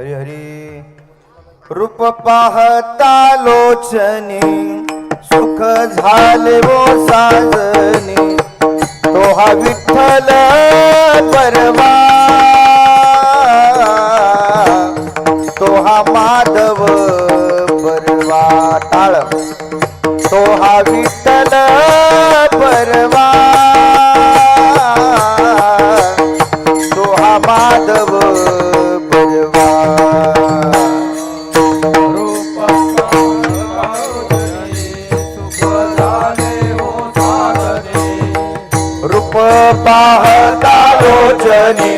हरी हरी रूप पाहता लोचनी सुख झाले वो साजनी तो हा विठ्ठल परवा तो हा माधव परवा टाळ तो हा विठ्ठल परवा तो हा माधव परवा रूप पाहता लोचनी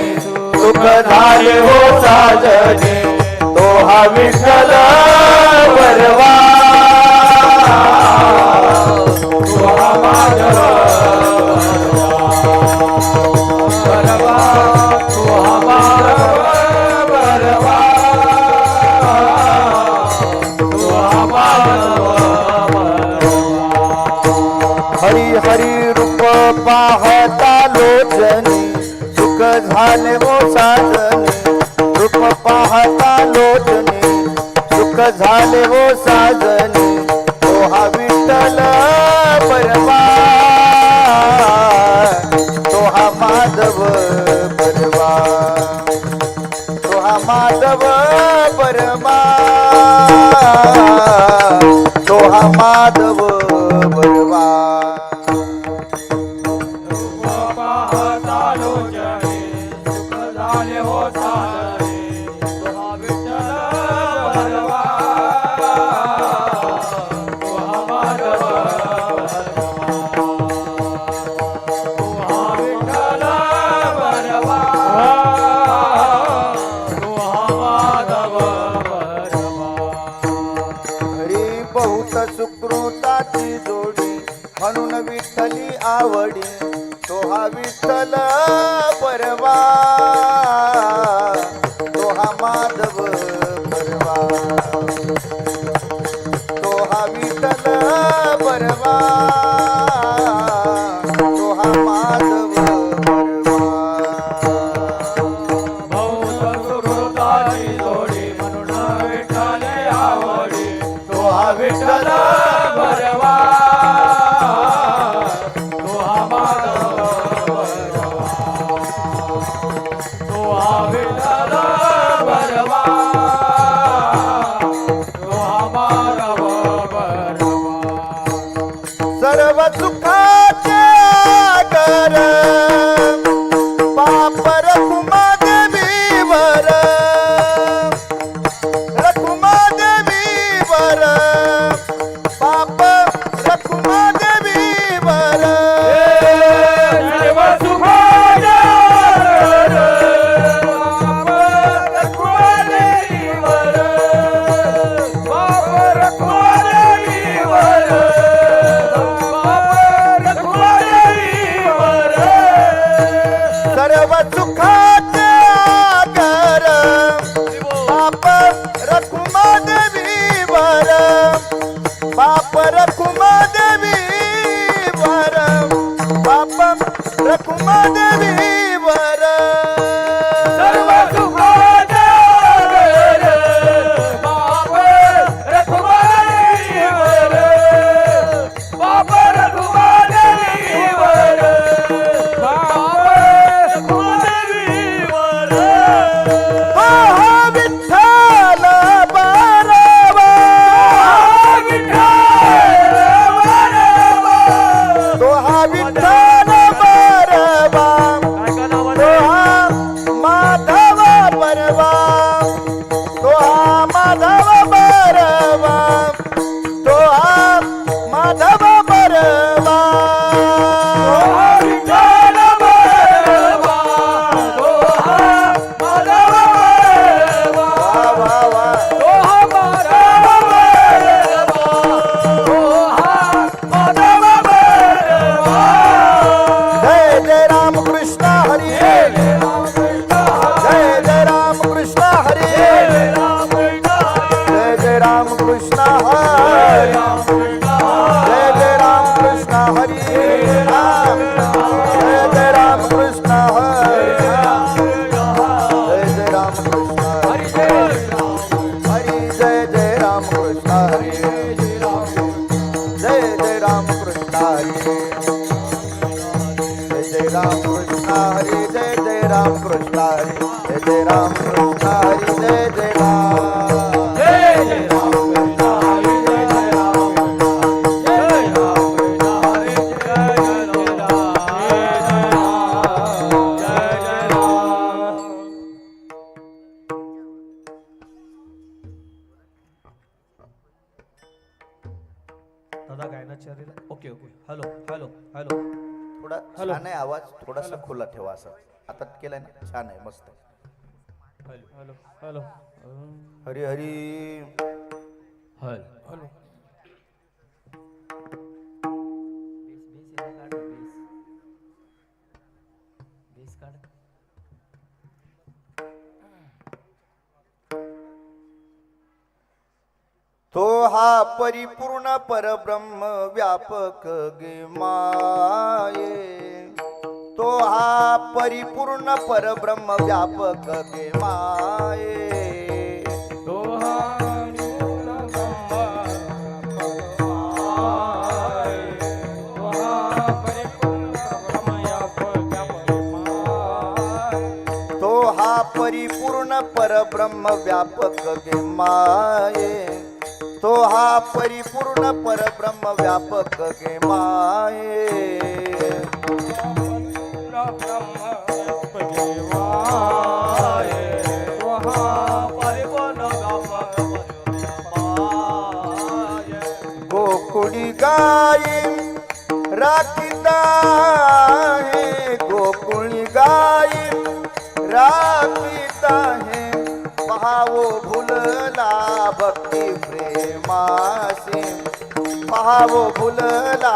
सुख झाले हो साजनी तो हा विठ्ठल परवा तो हा माधव परवा तो हा माधव परवा तो हा माधव हरी हरी रूप पाहता लोचनी सुख झाले वो साजनी रूप पाहता लोचनी सुख झाले वो साजनी तो हा विठ्ठल परवा तो हा माधव परवा तो हा माधव परवा तो हा माधव परवा सुकृताची जोडी म्हणून विठ्ठली आवडी तो हा विठ्ठल परवा तो हा माधव परवा तो हा विठ्ठल परवा तो हा माधव सुकृताची जोडी म्हणून विठ्ठली आवडी तो हा विठ्ठल परवा तो हा माधव परवा राम कृष्ण हरी जय जय राम कृष्ण हरी जय जय राम जय जय राम कृष्ण हरी जय जय राम जय राम कृष्ण हरी जय जय राम जय जय राम. दादा गायनाचार्य okay okay hello hello hello थोडा छान आहे आवाज थोडासा खुला ठेवा असं आता केलाय ना छान आहे मस्त hello hello Hari Hari hello तो हा परिपूर्ण परब्रह्म व्यापक गे माये तो हा परिपूर्ण परब्रह्म व्यापक गे माये तो हा निपूर्ण परब्रह्म व्यापक गे माये तो हा परिपूर्ण परब्रह्म व्यापक गे माये गोकुळी गाई राखीता है गोकुळी गाई राखीता है पहावो भुलला भक्ती प्रेमासी पहावो भुलला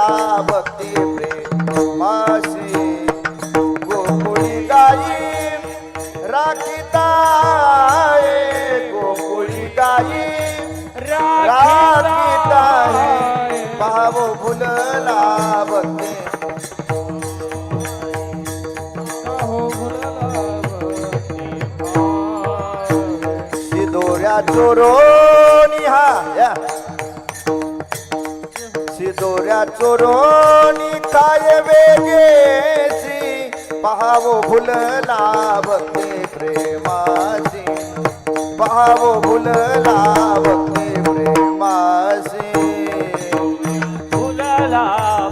भक्ती प्रेमासी गोकुळी गाई राखीता है गोकुळी गाई राखीता है पहावो भुलला भक्ती सिदोऱ्या चोरोनी हा सिदोऱ्या चोरोनी काय वेगेसी पहावो भुलला भक्ती प्रेमासी पहावो भुलला भक्ती प्रेमासी भुलला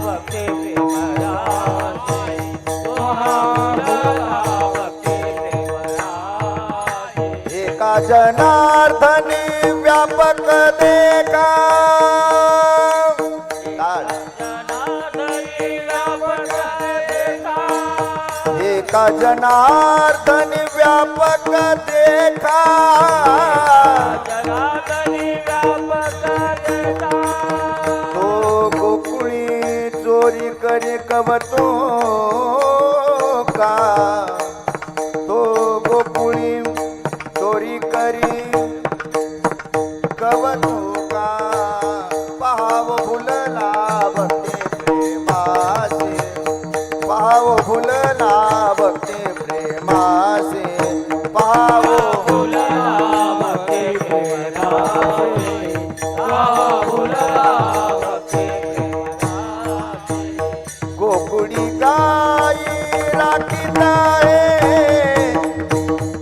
भक्ती प्रेमरासी भुलला भक्ती प्रेमरासी एका जनार्दनी व्यापक देखा एका जनार्दनी व्यापक देखा तो गोकुळी चोरी करे कवतो का तो गोकुळी चोरी करी कवतो का पहाव भुलला भक्ती प्रेमासी पहाव भुलला भक्ती प्रेमासी पहाव गोकुळी गाई राखीता है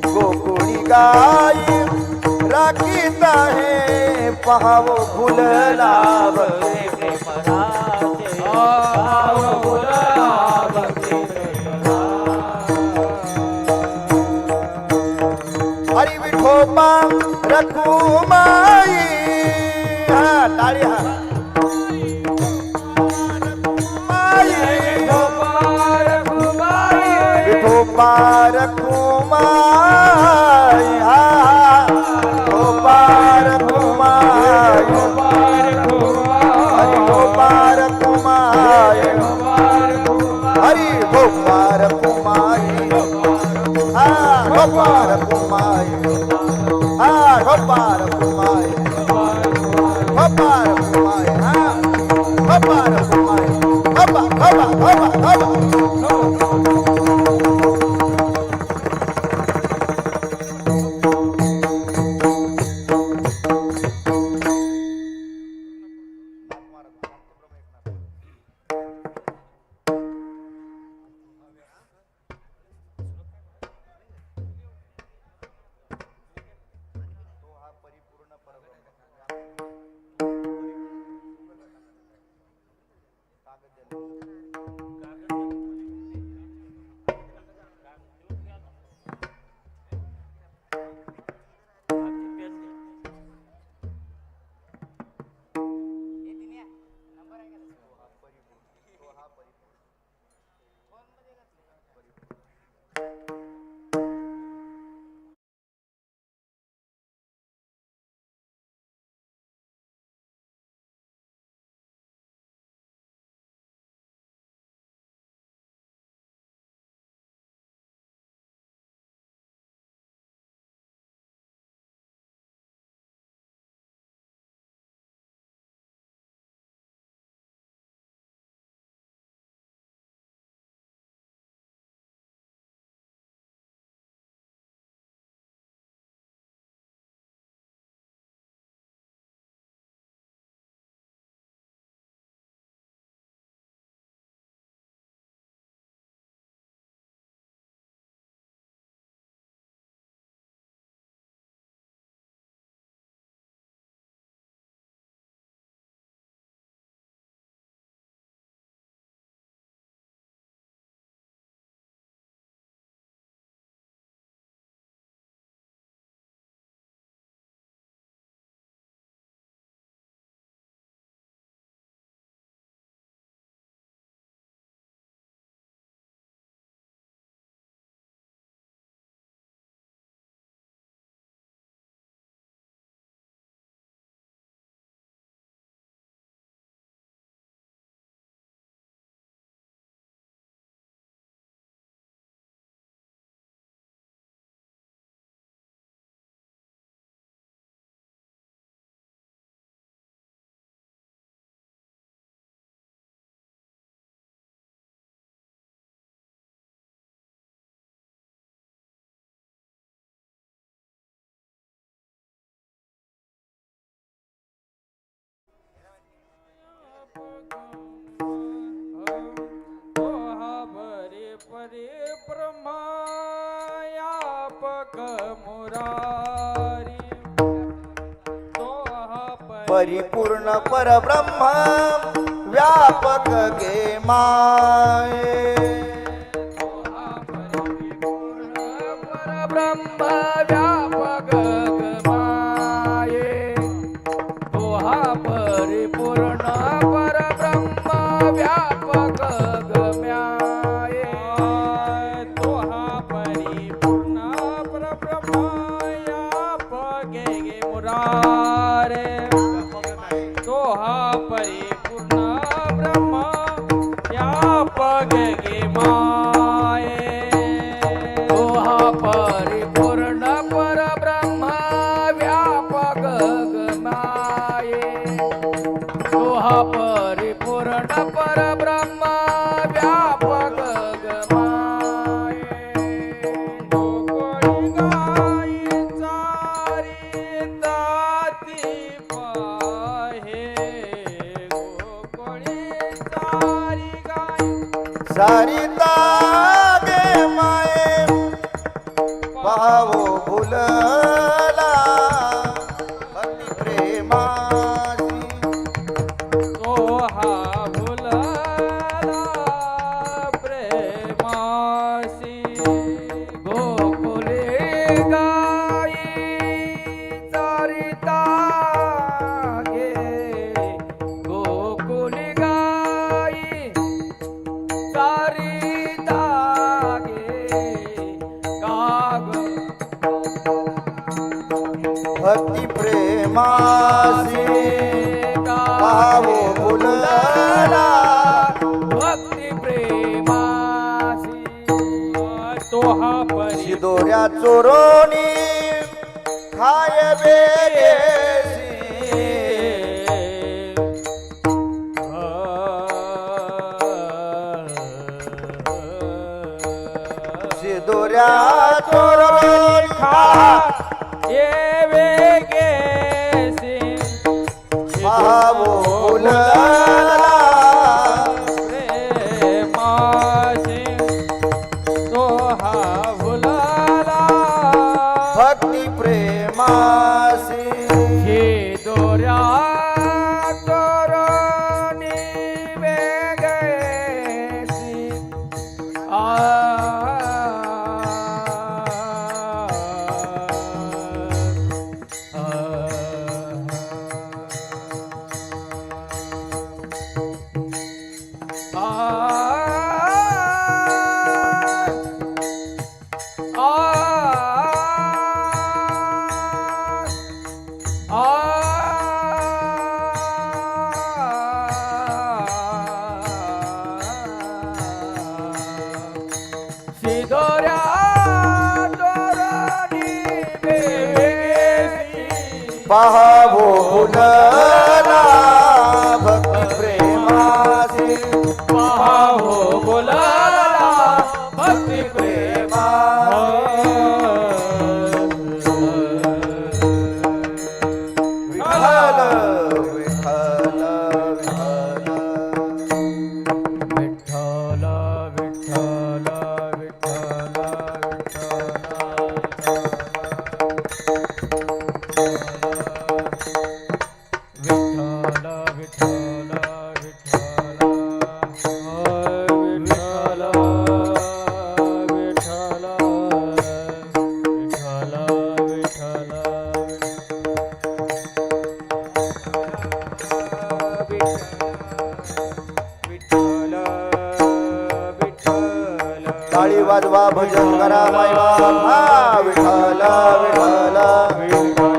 गोकुळी गाई राखीता है पहावो भुलला भक्ती हरी विठोबा रखुमाई हा टाळी हा विठोबा रखुमाई हा विठोबा रखुमाई हरी विठोबा रखुमाई हरी विठोबा रखुमाई हा विठोबा रखुमाई हा विठोबा रखुमाई विठोबा रखुमाई हा विठोबा रखुमाई हबा हबा हबा हबा व्यापक मुरारी तो हा परिपूर्ण परब्रह्म व्यापक गे माये परब्रह्म व्यापक माये तो हा परिपूर्ण परब्रह्म व्यापक गम्याये तो हा परिपूर्ण परब्रह्म व्यापक गे मुरारे तो हा परिपूर्ण ब्रह्म व्यापक गे माये तो हा परिपूर्ण परब्रह्म व्यापक गमाये तो हा परिपूर्ण परब्रह्म व्यापक गमाये गोकुळी गाई चारिताती पाहे गोकुळी चारी गाई सारिता गे माये पाहो फुलला भक्ती प्रेमाची तो हा भुलला प्रेमासी गोकुले गाई चारिता गे गोकुली गाई चारिता गे काग भक्ती प्रेमासी पाहो फुलला भक्ती प्रेमासी तो हा परी दोऱ्या चोरोनी खाय बेसी दोऱ्या चोरोनी खा ये वेगेसी पाहो फुलला प्रेमासी तो हा भुलाला भक्ती प्रेमासी हे दोऱ्या तोरणी वेगेसी सिदोऱ्या तोरणी वेगेसी पाहो फुलला भक्ती प्रेमासी पाहो बोलाला भक्ती प्रेमा विठ्ठल विठ्ठल विठ्ठल विठ्ठल विठ्ठल विठ्ठल विठ्ठल टाळी वाजवा भजन करा मायवा हा विठ्ठल विठ्ठल विठ्ठल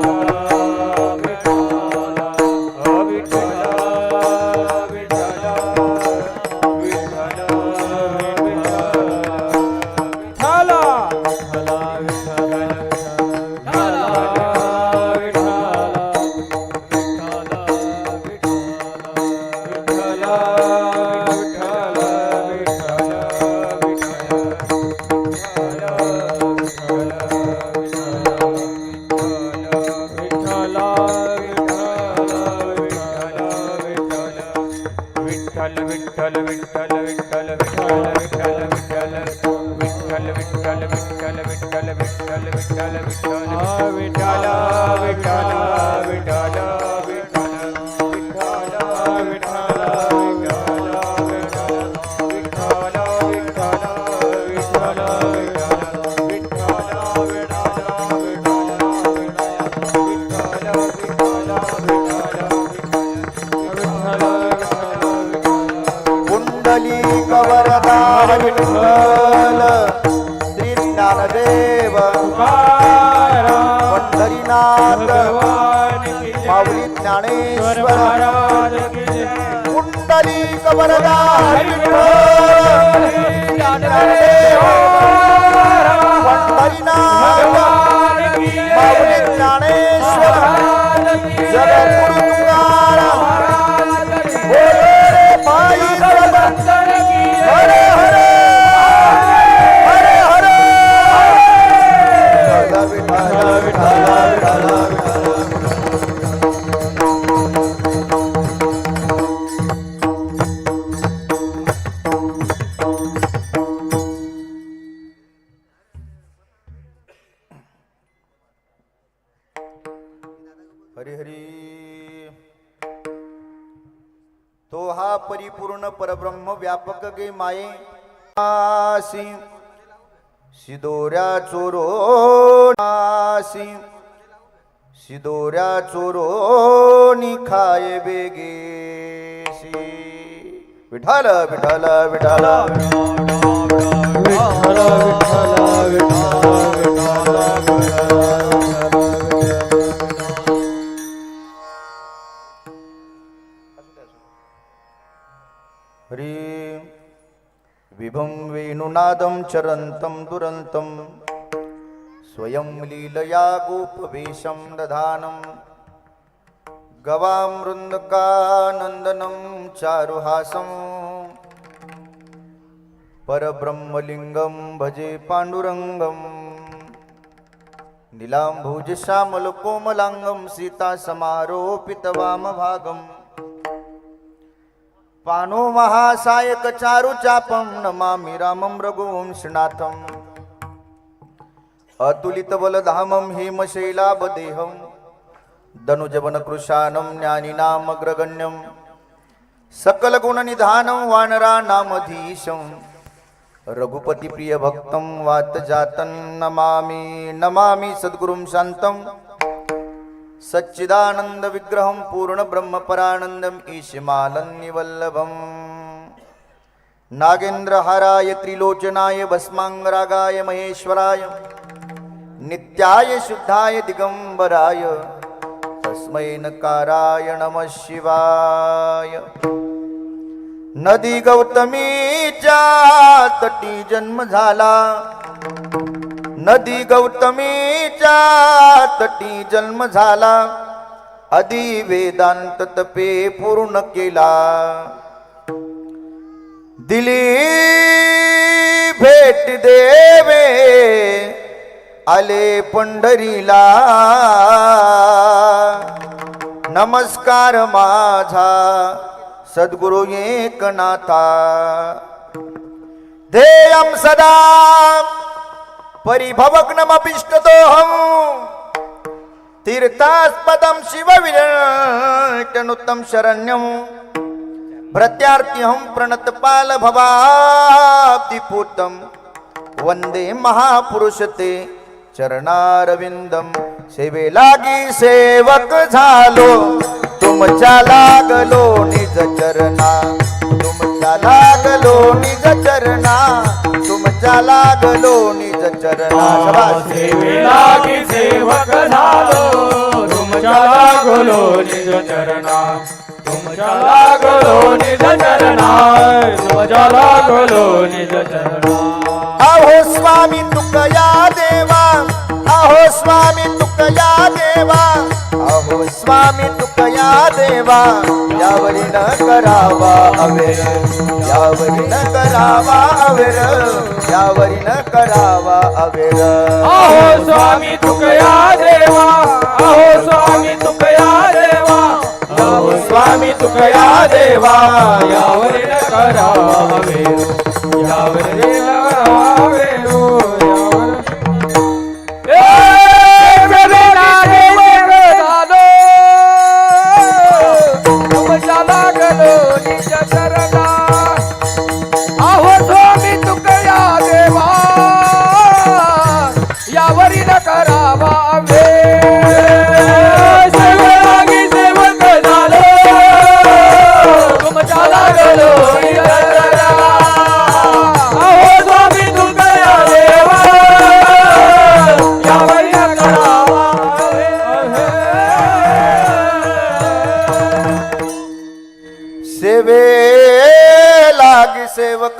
विठ्ठल विठ्ठल विठ्ठल विठ्ठल विठ्ठल कुंडली कवरदा विठ्ठल श्री ज्ञानदेव पंढरीनाथ माऊली ज्ञानेश्वर कुंडली कवरदा विठ्ठल श्री ज्ञानदेव पंढरीनाथ माऊली ज्ञानेश्वर जगद्गुरु तुकाराम बोले रे पायी हरे हरे हरे हरे विठ्ठल विठ्ठल हरी हरी. तो हा परिपूर्ण परब्रह्म व्यापक गे माये आसी शिदोऱ्या चोरो आसी शिदोऱ्या चोरो निखाये बेगेसी. विठ्ठल विठ्ठल विठ्ठल हरी. विभं वेणुनादं चरन्तं दुरन्तं स्वयं लीलया गोपवेशं दधानं गवामृन्दकानन्दनं चारुहासं परब्रह्मलिङ्गं भजे पाण्डुरङ्गं नीलाम्भुजश्यामलकोमलाङ्गं सीतासमारोपितवामभागम् पानो महासायक चारु चापं नमामि रामं रघुवंशनाथम् अतुलित बलधामं हेमशैलाभदेहं दनुजवनकृशानं ज्ञानिनामग्रगण्यं सकलगुणनिधानं वानराणामधीशं रघुपतिप्रियभक्तं वातजातं नमामि नमामि सद्गुरुं शान्तं सच्चिदानंद विग्रहं पूर्ण ब्रह्म परानंदम ईशमालन्निवल्लभं नागेंद्रहाराय त्रिलोचनाय भस्मांगरागाय महेश्वराय नित्याय शुद्धाय दिगंबराय तस्मै नकाराय नमः शिवाय. नदी गौतमीच्या तटी जन्म झाला नदी गौतमीच्या तटी जन्म झाला आदि वेदांत तपे पूर्ण केला दिली भेट देवे आले पंढरीला नमस्कार माझा सद्गुरु एकनाथा ध्येयं सदा परिभवग्नमभिष्टदोहं तीर्थास्पदं शिवविरटनुतं शरण्यं प्रत्यार्तिहं प्रणतपालभवाब्धिपूतं वंदे महापुरुष ते चरणारविंदम. सेवे लागी सेवक झालो तुमच्या लागलो निज चरणा तुमच्या लागलो निज चरणा तुमच्या लागलो निज चरणा. सेवे लागी सेवक झालो तुमच्या लागलो निज चरणा तुमच्या लागलो निज चरणा तुमच्या लागलो निज चरणा. अहो स्वामी तुकया देवा अहो स्वामी तुकया देवा अहो स्वामी तुकया देवा यावरी न करावा अवेर यावरी न करावा अवेर यावरी न करावा अवेर. अहो स्वामी तुकया देवा अहो स्वामी तुकया देवा अहो स्वामी तुकया देवा यावरी न करावा अवेर यावरी न करावा अवेर.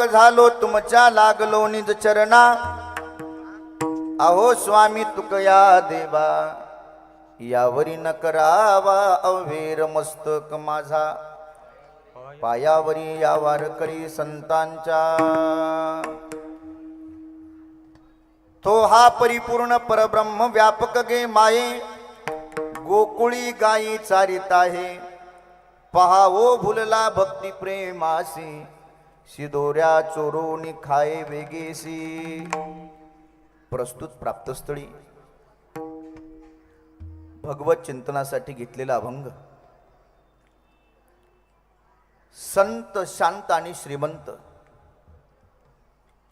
झालो तुमच्या लागलो निज चरणा अहो स्वामी तुकया देवा यावरी न करावा अवेर मस्तक माझा पायावरी या वारकरी संतांच्या तो हा परिपूर्ण परब्रह्म व्यापक गे माये गोकुळी गायी चारित आहे पहावो भुलला भक्ती प्रेमासी शिदोऱ्या चोरोनी खाये वेगेसी. प्रस्तुत प्राप्तस्थळी भगवत चिंतनासाठी घेतलेला अभंग संत शांत आणि श्रीमंत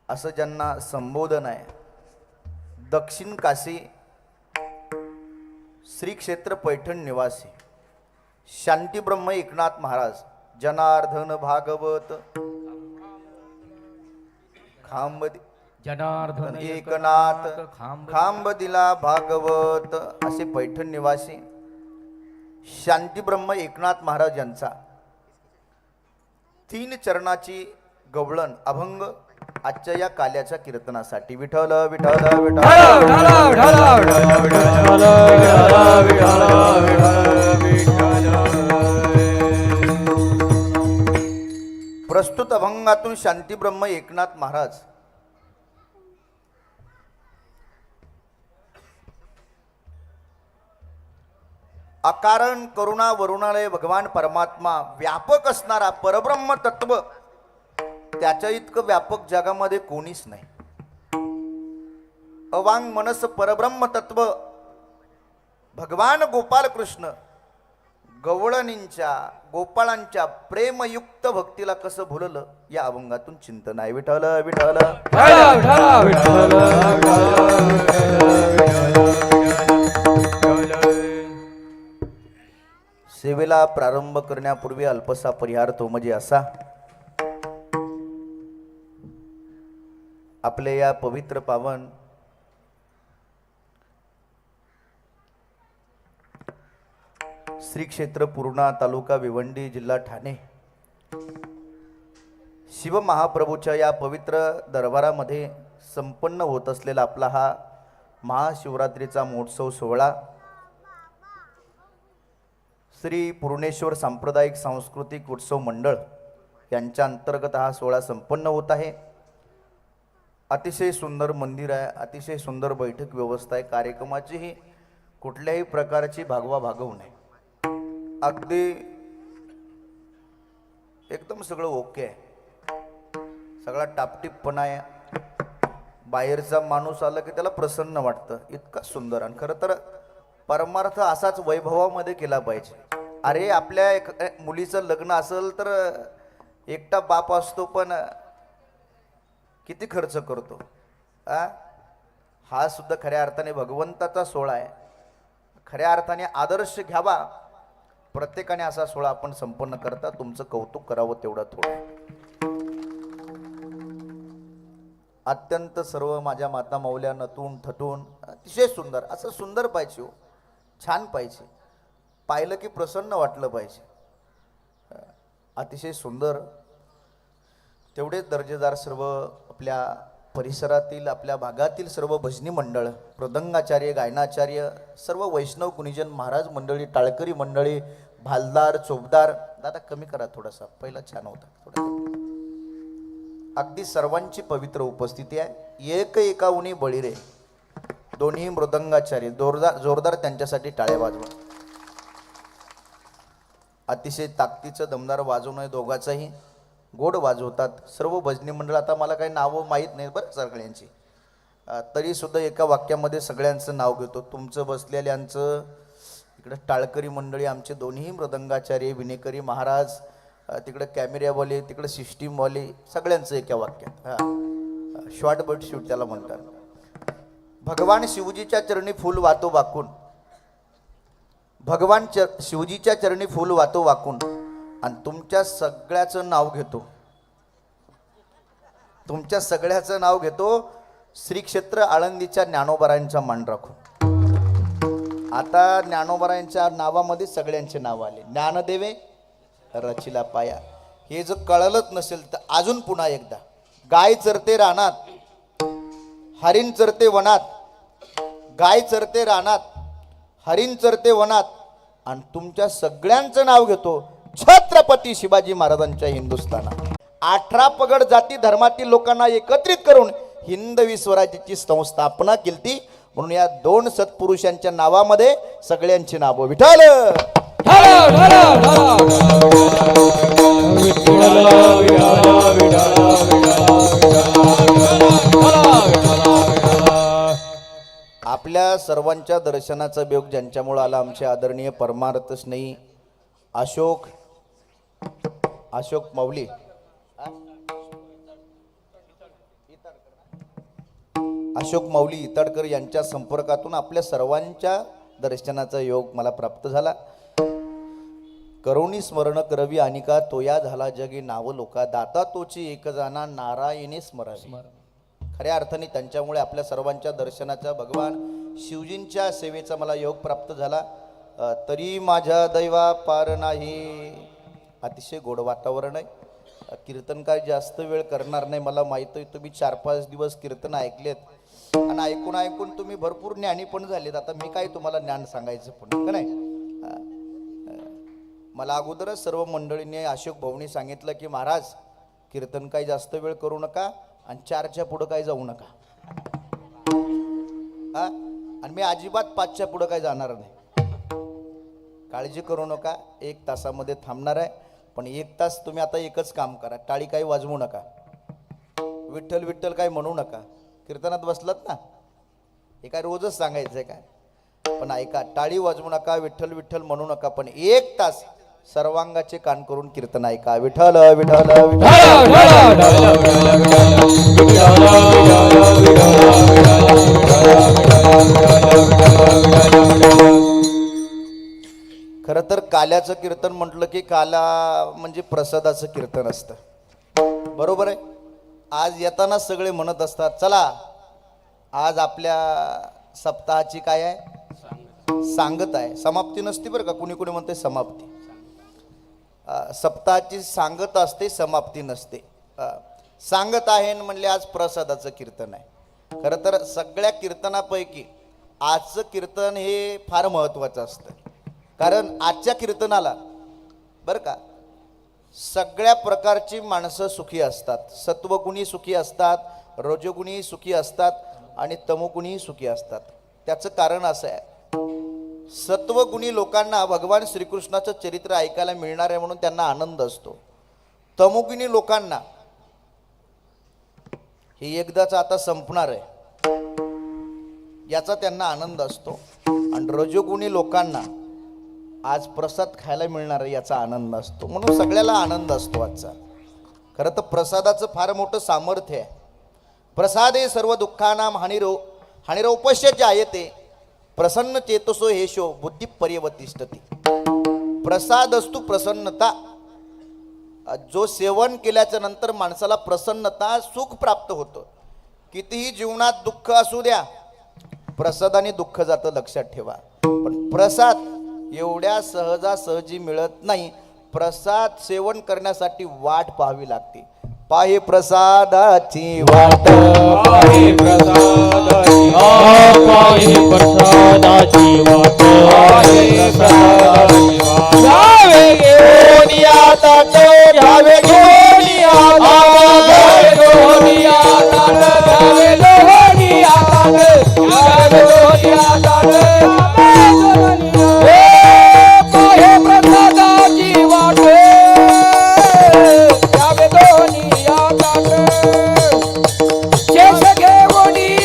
असं ज्यांना संबोधन आहे. दक्षिण काशी श्री क्षेत्र पैठण निवासी शांतीब्रह्म एकनाथ महाराज जनार्दन भागवत खांब जनार्दन एकनाथ खांब दिला भागवत असे पैठण निवासी शांतीब्रह्म एकनाथ महाराज यांचा 3 चरणाची गवळण अभंग आजच्या या काल्याच्या कीर्तनासाठी. विठ्ठल विठ्ठल प्रस्तुत अभंगातून शांतीब्रह्म एकनाथ महाराज अकारण करुणा वरुणालय भगवान परमात्मा व्यापक असणारा परब्रह्म तत्व त्याच्या इतकं व्यापक जगामध्ये कोणीच नाही. अवांग मनस परब्रह्म तत्व भगवान गोपाल कृष्ण गवळणींच्या गोपाळांच्या प्रेमयुक्त भक्तीला कसं भुललं या अभंगातून चिंतन आहे. विठ्ठल विठ्ठल सेवेला प्रारंभ करण्यापूर्वी अल्पसा परिहार तो म्हणजे असा. आपले या पवित्र पावन श्री क्षेत्र पूर्णा तालुका भिवंडी जिल्हा ठाणे शिव महाप्रभूच्या या पवित्र दरबारामध्ये संपन्न होत असलेला आपला हा महाशिवरात्रीचा महोत्सव सोहळा श्री पूर्णेश्वर सांप्रदायिक सांस्कृतिक उत्सव मंडळ यांच्या अंतर्गत हा सोहळा संपन्न होत आहे. अतिशय सुंदर मंदिर आहे, अतिशय सुंदर बैठक व्यवस्था आहे. कार्यक्रमाचीही कुठल्याही प्रकारची भागवा भागवू नये. अगदी एकदम सगळं ओके आहे, सगळा टापटीपपणा आहे. बाहेरचा माणूस आला की त्याला प्रसन्न वाटतं, इतका सुंदर. आणि खरं तर परमार्थ असाच वैभवामध्ये केला पाहिजे. अरे आपल्या मुलीचं लग्न असेल तर एकटा बाप असतो पण किती खर्च करतो. हा सुद्धा खऱ्या अर्थाने भगवंताचा सोहळा आहे. खऱ्या अर्थाने आदर्श घ्यावा. प्रत्येकाने असा सोहळा आपण संपन्न करता तुमचं कौतुक करावं तेवढं थोडं. अत्यंत सर्व माझ्या माता मौल्या नटून थटून अतिशय सुंदर, असं सुंदर पाहिजे हो, छान पाहिजे, पाहिलं की प्रसन्न वाटलं पाहिजे. अतिशय सुंदर. तेवढेच दर्जेदार सर्व आपल्या परिसरातील आपल्या भागातील सर्व भजनी मंडळ, मृदंगाचार्य, गायनाचार्य, सर्व वैष्णव कुनिजन महाराज मंडळी, टाळकरी मंडळी, भालदार, चोपदार. दादा कमी करा थोडासा, पहिला छान होता थोडा. अगदी सर्वांची पवित्र उपस्थिती आहे. एक एकाहुनी बळी रे. दोन्ही मृदंगाचार्य जोरदार त्यांच्यासाठी टाळ्या वाजवा. अतिशय ताकदीचं दमदार वाजवणं आहे दोघांचंही. गोड वाजवतात सर्व भजनी मंडळ. आता मला काही नावं माहीत नाही बरं सगळ्यांची, तरीसुद्धा एका वाक्यामध्ये सगळ्यांचं नाव घेतो. तुमचं बसलेल्यांचं, इकडं टाळकरी मंडळी, आमचे दोन्ही मृदंगाचार्य, विनेकरी महाराज, तिकडं कॅमेऱ्यावाले, तिकडं सिस्टीमवाले, सगळ्यांचं एका वाक्यात. हां, शॉर्ट बट शूट त्याला म्हणतात. भगवान शिवजीच्या चरणी फूल वातो वाकून, भगवान शिवजीच्या चरणी फूल वातो वाकून, आणि तुमच्या सगळ्याचं नाव घेतो, तुमच्या सगळ्याचं नाव घेतो. श्री क्षेत्र आळंदीच्या ज्ञानोबारायांचा मान राखून. आता ज्ञानोबारायांच्या नावामध्ये सगळ्यांचे नाव आले. ज्ञानदेवे रचिला पाया. हे जर कळलंच नसेल तर अजून पुन्हा एकदा गाय चरते रानात हरिण चरते वनात, गाय चरते रानात हरिण चरते वनात, आणि तुमच्या सगळ्यांचं नाव घेतो छत्रपती शिवाजी महाराजांच्या हिंदुस्थानात. 18 पगड जाती धर्मातील लोकांना एकत्रित करून हिंदवी स्वराज्याची संस्थापना केली. म्हणून या 2 सत्पुरुषांच्या नावामध्ये सगळ्यांची नावं विठ्ठल आपल्या सर्वांच्या दर्शनाचा योग ज्यांच्यामुळे आला आमचे आदरणीय परमार्थ स्नेही अशोक माऊली इतडकर यांच्या संपर्कातून आपल्या सर्वांच्या दर्शनाचा योग मला प्राप्त झाला. करुणी स्मरण करवी अनिका तोया झाला जगी नाव लोका दाता तोची एक जाना नारायणी स्मरावी. खऱ्या अर्थाने त्यांच्यामुळे आपल्या सर्वांच्या दर्शनाचा भगवान शिवजींच्या सेवेचा मला योग प्राप्त झाला. तरी माझ्या दैवा पार नाही. अतिशय गोड वातावरण आहे. कीर्तन काय जास्त वेळ करणार नाही. मला माहीत आहे तुम्ही 4-5 दिवस कीर्तन ऐकलेत आणि ऐकून तुम्ही भरपूर ज्ञानी पण झालेत. आता मी काय तुम्हाला ज्ञान सांगायचं पण का नाही. मला अगोदरच सर्व मंडळींनी अशोक भाऊनी सांगितलं की महाराज कीर्तन काही जास्त वेळ करू नका आणि 4च्या पुढं काही जाऊ नका. आणि मी अजिबात 5च्या पुढं काही जाणार नाही. काळजी करू नका. 1 तासामध्ये थांबणार आहे. पण 1 तास तुम्ही आता एकच काम करा. टाळी काही वाजवू नका. विठ्ठल विठ्ठल काही म्हणू नका. कीर्तनात बसलात ना हे काय रोजच सांगायचं आहे काय. पण ऐका टाळी वाजवू नका. विठ्ठल विठ्ठल म्हणू नका. पण 1 तास सर्वांगाचे कान करून कीर्तन ऐका. विठ्ठल विठ्ठल खरं तर काल्याचं कीर्तन म्हटलं की काला म्हणजे प्रसादाचं कीर्तन असतं. बरोबर आहे. आज येताना सगळे म्हणत असतात चला आज आपल्या सप्ताहाची काय आहे सांगत आहे. समाप्ती नसते बरं का. कुणी कुणी म्हणते समाप्ती. सप्ताहाची सांगत असते समाप्ती नसते. सांगत आहे म्हणले आज प्रसादाचं कीर्तन आहे. खरं तर सगळ्या कीर्तनापैकी आजचं कीर्तन हे फार महत्त्वाचं असतं. कारण आजच्या कीर्तनाला बरं का सगळ्या प्रकारची माणसं सुखी असतात. सत्वगुणी सुखी असतात, रजोगुणी सुखी असतात आणि तमोगुणी सुखी असतात. त्याचं कारण असं आहे सत्वगुणी लोकांना भगवान श्रीकृष्णाचं चरित्र ऐकायला मिळणार आहे म्हणून त्यांना आनंद असतो. तमोगुणी लोकांना हे एकदाच आता संपणार आहे याचा त्यांना आनंद असतो. आणि रजोगुणी लोकांना आज प्रसाद खायला मिळणार आहे याचा आनंद असतो. म्हणून सगळ्याला आनंद असतो आजचा. खरं तर प्रसादाचं फार मोठं सामर्थ्य आहे. प्रसादे सर्व दुःखानां हानिरौपश्य आहे ते प्रसन्न चेतसो हेशो बुद्धी पर्यवतिष्ठती. प्रसाद असतो प्रसन्नता. जो सेवन केल्याच्या नंतर माणसाला प्रसन्नता सुख प्राप्त होतं. कितीही जीवनात दुःख असू द्या प्रसादाने दुःख जातं लक्षात ठेवा. पण प्रसाद एवढ्या सहजासहजी मिळत नाही. प्रसाद सेवन करण्यासाठी वाट पाहावी लागते. पाहे प्रसादाची वाट पाहे प्रसादाची वाट पाहे प्रसादाची वाट जावे घेऊन आता तो जावे घेऊन आता जावे घेऊन आता जावे घेऊन आता पाहे प्रसादाची वाट जावे दोन्ही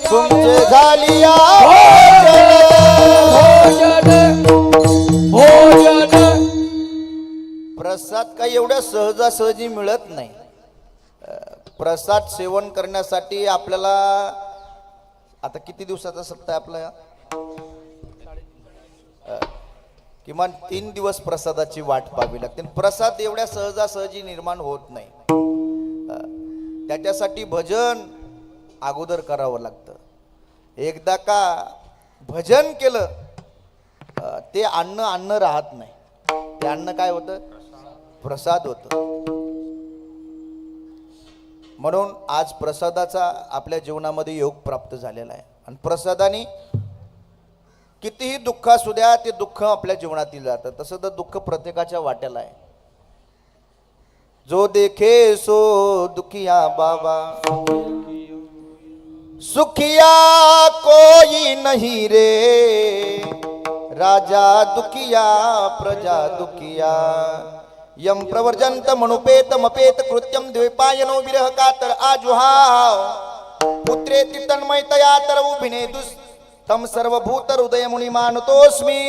तुमचे झालिया प्रसाद काही एवढ्या सहजासहजी मिळत नाही. प्रसाद सेवन करण्यासाठी आपल्याला आता किती दिवसाचा सप्ताह आपला किमान 3 दिवस प्रसादाची वाट पाहावी लागते. प्रसाद एवढ्या सहजासहजी निर्माण होत नाही. त्याच्यासाठी भजन अगोदर करावं लागतं. एकदा का भजन केलं ते अन्न राहत नाही. ते अन्न काय होतं प्रसाद होतं. म्हणून आज प्रसादाचा आपल्या जीवनामध्ये योग प्राप्त झालेला आहे आणि प्रसादाने कितीही दुःख असू द्या ते दुःख आपल्या जीवनातील जातं. तसं तर दुःख प्रत्येकाच्या वाट्याला आहे. जो देखे सो दुखिया बाबा, सुखिया कोई नहीं रे, राजा दुखिया प्रजा दुखिया. यम प्रवर्जंत मनुपेत मपेत कृत्यम द्वैपायनो विरह कातर आजुहाव, पुत्रेति तन्मयतया तरवु भिनेदुस तम सर्वभूत हृदय मुनी मानतोस्मी.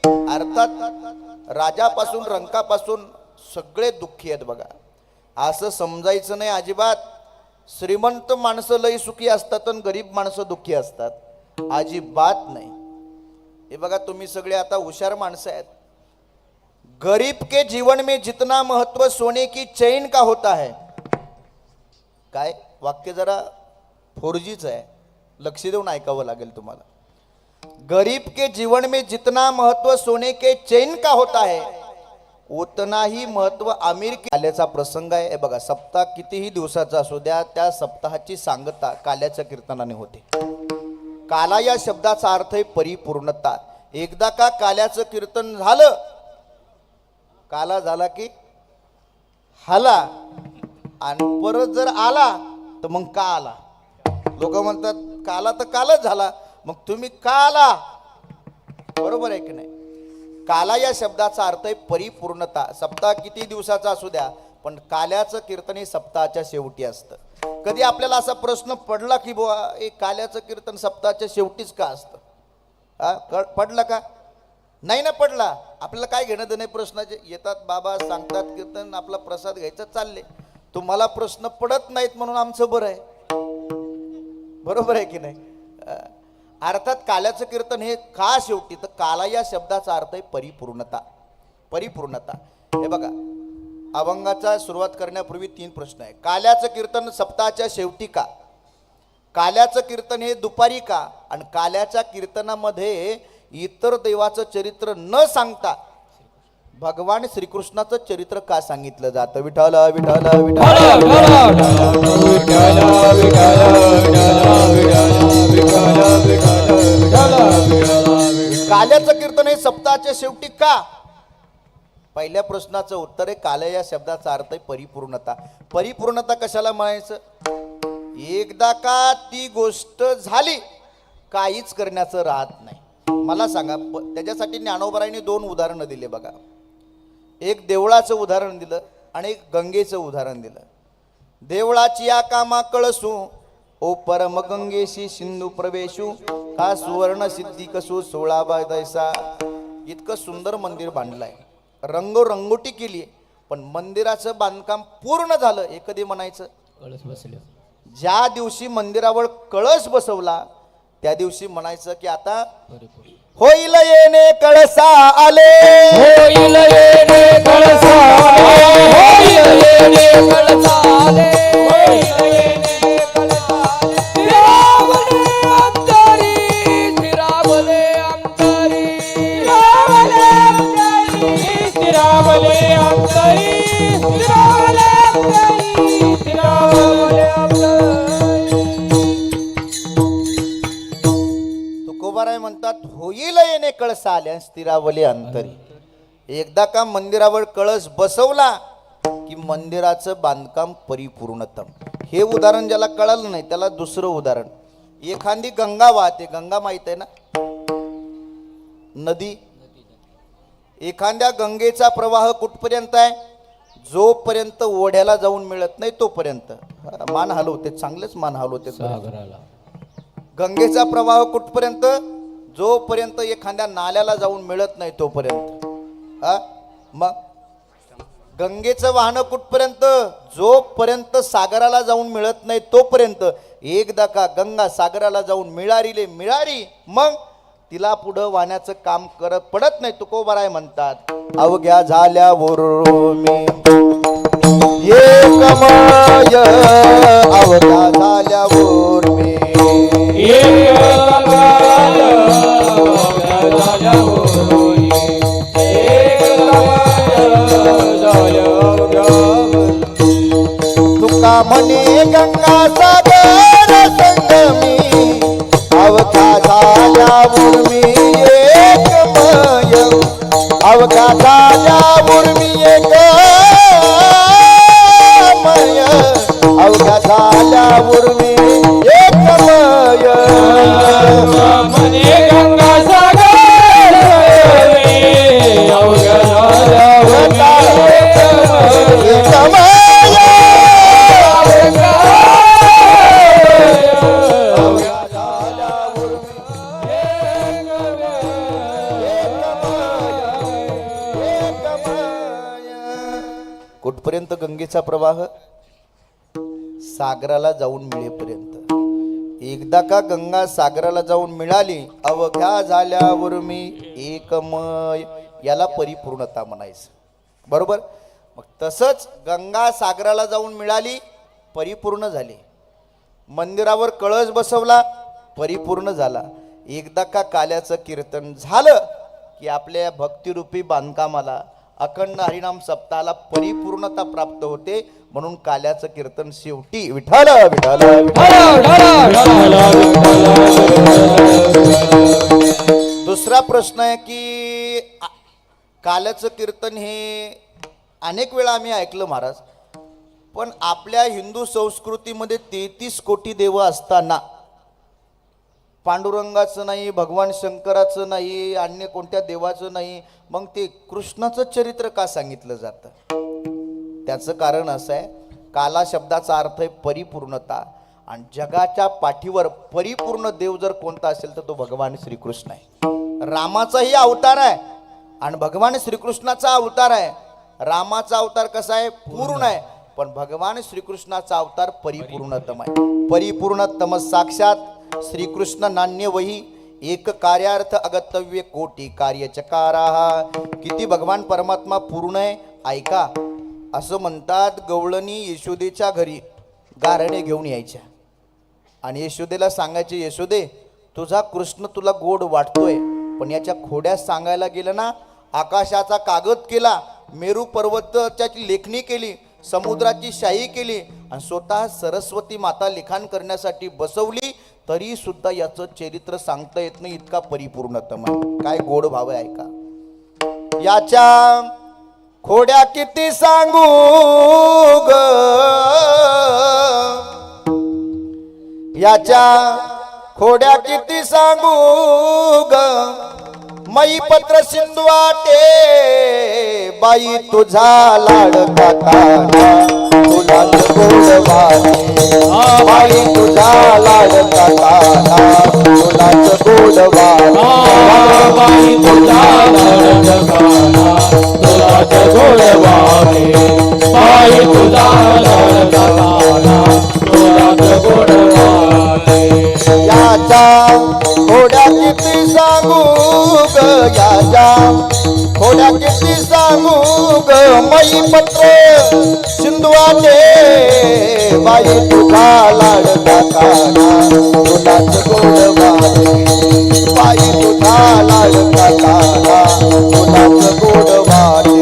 अर्थात राजापासून रंकापासून सगळे दुःखी आहेत बघा. असं समजायचं नाही अजिबात. श्रीमंत माणसं लई सुखी असतात आणि गरीब माणसं दुःखी असतात, अजिबात नाही. हे बघा तुम्ही सगळे आता हुशार माणसं आहेत. गरीब के जीवन में जितना महत्व सोने की चैन का होता है. काय वाक्य जरा 4Gच आहे, लक्ष देऊन ऐकावं लागेल तुम्हाला. गरीब के जीवन में जितना महत्व सोने के चैन का होता है उतना ही महत्व अमीर के. काल्याचा प्रसंग आहे. बघा सप्ताह कितीही दिवसाचा असू द्या, त्या सप्ताहाची सांगता काल्याच्या कीर्तनाने होते. काला या शब्दाचा अर्थ आहे परिपूर्णता. एकदा का काल्याचं कीर्तन झालं, काला झाला की हाला, आणि परत जर आला तर मग का आला. लोक म्हणतात काला तर कालच झाला, मग तुम्ही का आला. बरोबर आहे की नाही. काला या शब्दाचा अर्थ आहे परिपूर्णता. सप्ताह किती दिवसाचा असू द्या, पण काल्याचं कीर्तन हे सप्ताहाच्या शेवटी असतं. कधी आपल्याला असा प्रश्न पडला की बुवा हे काल्याचं कीर्तन सप्ताहाच्या शेवटीच का असतं. पडला का नाही ना पडला. आपल्याला काय घेणं देणं प्रश्नाचे येतात, बाबा सांगतात कीर्तन, आपला प्रसाद घ्यायचा चालले. तुम्हाला प्रश्न पडत नाहीत म्हणून आमचं बरं आहे. बरोबर आहे की नाही. अर्थात काल्याचं कीर्तन हे का शेवटी, तर काला या शब्दाचा अर्थ आहे परिपूर्णता. परिपूर्णता. हे बघा अभंगाचा सुरुवात करण्यापूर्वी 3 प्रश्न आहे. काल्याचं कीर्तन सप्ताहाच्या शेवटी का, काल्याचं कीर्तन हे दुपारी का, आणि काल्याच्या कीर्तनामध्ये इतर देवाचं चरित्र न सांगता भगवान श्रीकृष्णाचं चरित्र का सांगितलं जातं. विठ्ठल विठ्ठल विठ्ठल. काल्याचं कीर्तन हे सप्ताहाच्या शेवटी का. पहिल्या प्रश्नाचं उत्तर आहे काल्या या शब्दाचा अर्थ आहे परिपूर्णता. परिपूर्णता कशाला म्हणायचं. एकदा का ती गोष्ट झाली काहीच करण्याचं राहत नाही. मला सांगा त्याच्यासाठी ज्ञानोबारायांनी 2 उदाहरणं दिले बघा. एक देवळाचं उदाहरण दिलं आणि एक गंगेचं उदाहरण दिलं. देवळाची या कामा कळसू ओ परम गंगेशी सिंधू प्रवेशू का सुवर्ण सिद्धी कसू 16 दैसा. इतकं सुंदर मंदिर बांधलंय, रंगोटी केली, पण मंदिराचं बांधकाम पूर्ण झालं हे कधी म्हणायचं. कळस बसले. ज्या दिवशी मंदिरावर कळस बसवला त्या दिवशी म्हणायचं की आता होईल येणे कळसा आले, होईल येणे कळसा आले, होईल येणे कळसा आले, होईल येणे कळसा आले. स्थिरावले अंतरी, स्थिरावले अंतरी, स्थिरावले अंतरी, स्थिरावले अंतरी, स्थिरावले अंतरी, स्थिरावले अंतरी. तुकोबाराय म्हणतात होईल येणे कळसा आले स्थिरावले अंतरी. एकदा का मंदिरावर कळस बसवला की मंदिराचं बांधकाम परिपूर्णतम. हे उदाहरण ज्याला कळलं नाही त्याला दुसरं उदाहरण. एखादी गंगा वाहते, गंगा माहित आहे ना, नदी. एखाद्या गंगेचा प्रवाह कुठपर्यंत आहे, जोपर्यंत ओढ्याला जाऊन मिळत नाही तोपर्यंत. मान हलवते, चांगलेच मान हलवते. गंगेचा प्रवाह कुठपर्यंत, जोपर्यंत एखाद्या नाल्याला जाऊन मिळत नाही तोपर्यंत. मग गंगेचं वाहन कुठपर्यंत, जोपर्यंत सागराला जाऊन मिळत नाही तोपर्यंत. एकदा का गंगा सागराला जाऊन मिळाली मग तिला पुढं वाहण्याचं काम करत पडत नाही. तुकोबाराय म्हणतात अवघ्या झाल्यावर मी एकमय, अवघ्या झाल्यावर मी तुका गंगेचा प्रवाह सागराला जाऊन मिळेपर्यंत. एकदा का गंगा सागराला जाऊन मिळाली, अवघ्या झाल्यावर मी एकमय, याला परिपूर्णता म्हणायचं. बरोबर. मग तसंच गंगा सागराला जाऊन मिळाली, परिपूर्ण झाली. मंदिरावर कळस बसवला, परिपूर्ण झाला. एकदा का काल्याचं कीर्तन झालं की आपल्या भक्तिरूपी बांधकामाला, अखंड हरिनाम सप्ताहाला परिपूर्णता प्राप्त होते. म्हणून काल्याचं कीर्तन शेवटी विठ्ठल विठ्ठल विठ्ठल. दुसरा प्रश्न आहे की काल्याचं कीर्तन हे अनेक वेळा आम्ही ऐकलं महाराज, पण आपल्या हिंदू संस्कृतीमध्ये 33 कोटी देव असताना पांडुरंगाचं नाही, भगवान शंकराचं नाही, अन्य कोणत्या देवाचं नाही, मग ते कृष्णाचं चरित्र का सांगितलं जातं? त्याचं कारण असं आहे, काला शब्दाचा अर्थ आहे परिपूर्णता, आणि जगाच्या पाठीवर परिपूर्ण देव जर कोणता असेल तर तो भगवान श्रीकृष्ण आहे. रामाचाही अवतार आहे आणि भगवान श्रीकृष्णाचा अवतार आहे. रामाचा अवतार कसा आहे? पूर्ण आहे. पण भगवान श्रीकृष्णाचा अवतार परिपूर्णतम आहे. परिपूर्णतम साक्षात श्रीकृष्ण नान्य वही, एक कार्यार्थ अगतव्य कोटी कार्य चकाराहा. किती भगवान परमात्मा पूर्ण आहे ऐका. असं म्हणतात, गवळणी यशोदेच्या घरी गारणे घेऊन यायच्या आणि यशोदेला सांगायचे, यशोदे तुझा कृष्ण तुला गोड वाटतोय, पण याच्या खोड्या सांगायला गेलं ना, आकाशाचा कागद केला, मेरू पर्वताची लेखणी केली, समुद्राची शाही केली आणि स्वतः सरस्वती माता लिखाण करण्यासाठी बसवली, तरी सुद्धा याचं चरित्र सांगता येत नाही, इतका परिपूर्णतम आहे. काय गोड भाव आहे ऐका. याच्या खोड्या किती सांगू ग, याच्या खोड्या किती सांगू ग, मई पत्र सिंधुवाटे बाई तुझा लाडका काना, तुला गोड वाटे बाई तुझा लाडका काना, तुला गोड वाटे बाई तुझा लाडका काना, तुला गोड वाटे बाई तुझा लाडका काना, तुला गोड वाटे. याच्या खोड्या किती सांगू ग, याच्या खोड्या किती सांगू ग, मई पत्र सिंधुवाटे बाई तुझा लाडका काना, तुलाच गोड वाटे बाई तुझा लाडका काना, तुलाच गोड वाटे.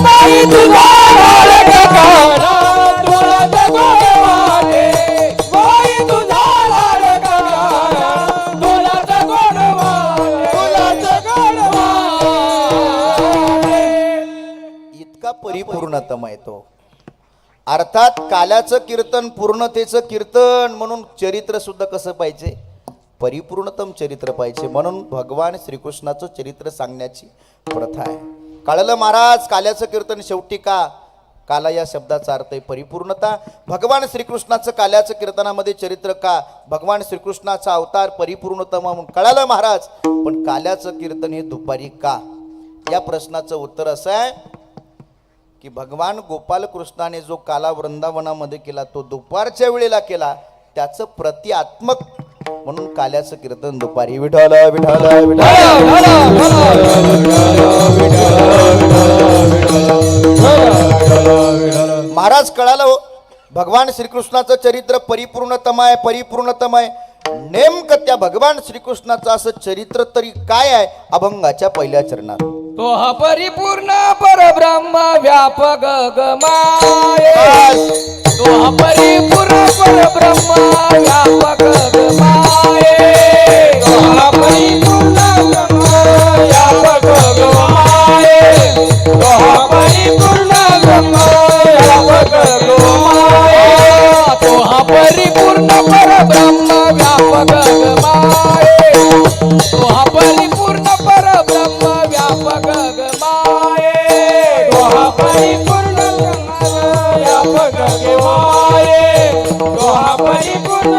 बाई तुझा लाडका काना, तुला गोड वाटे बाई तुझा लाडका काना, तुला गोड वाटे, तुला गोड वाटे. इतका परिपूर्णतम आहे तो. अर्थात काल्याचं कीर्तन पूर्णतेचं कीर्तन, म्हणून चरित्र सुद्धा कसं पाहिजे? परिपूर्णतम चरित्र पाहिजे. म्हणून भगवान श्रीकृष्णाचं चरित्र सांगण्याची प्रथा आहे. कळलं महाराज? काल्याचं कीर्तन शेवटी का? काला या शब्दाचा अर्थ आहे परिपूर्णता. भगवान श्रीकृष्णाचं काल्याचं कीर्तनामध्ये चरित्र का? भगवान श्रीकृष्णाचा अवतार परिपूर्णतम म्हणून. कळालं महाराज? पण काल्याचं कीर्तन हे दुपारी का? या प्रश्नाचं उत्तर असं आहे की भगवान गोपाल कृष्णाने जो काला वृंदावनामध्ये केला तो दुपारच्या वेळेला केला, त्याचं प्रतिआत्मक म्हणून काल्याचं कीर्तन दुपारी. विठ्ठल विठ्ठल विठ्ठल. महाराज कळालं हो, भगवान श्रीकृष्णाचं चरित्र परिपूर्णतम आहे, परिपूर्णतम आहे. नेमकं त्या भगवान श्रीकृष्णाचं असं चरित्र तरी काय आहे? अभंगाच्या पहिल्या चरणात तो हा परिपूर्ण परब्रह्म व्यापक गमाये, तो हा परिपूर्ण परब्रह्म व्यापक गमाये, तो हा परिपूर्ण व्यापक गमाये, तो हा परिपूर्ण व्यापक गमाये, तो हा परिपूर्ण परब्रह्म व्यापक गमाये, तो हा परिपूर्ण परब्रह्म व्यापक गमाये, तो हा परिपूर्ण व्यापक गमाये, तो हा परिपूर्ण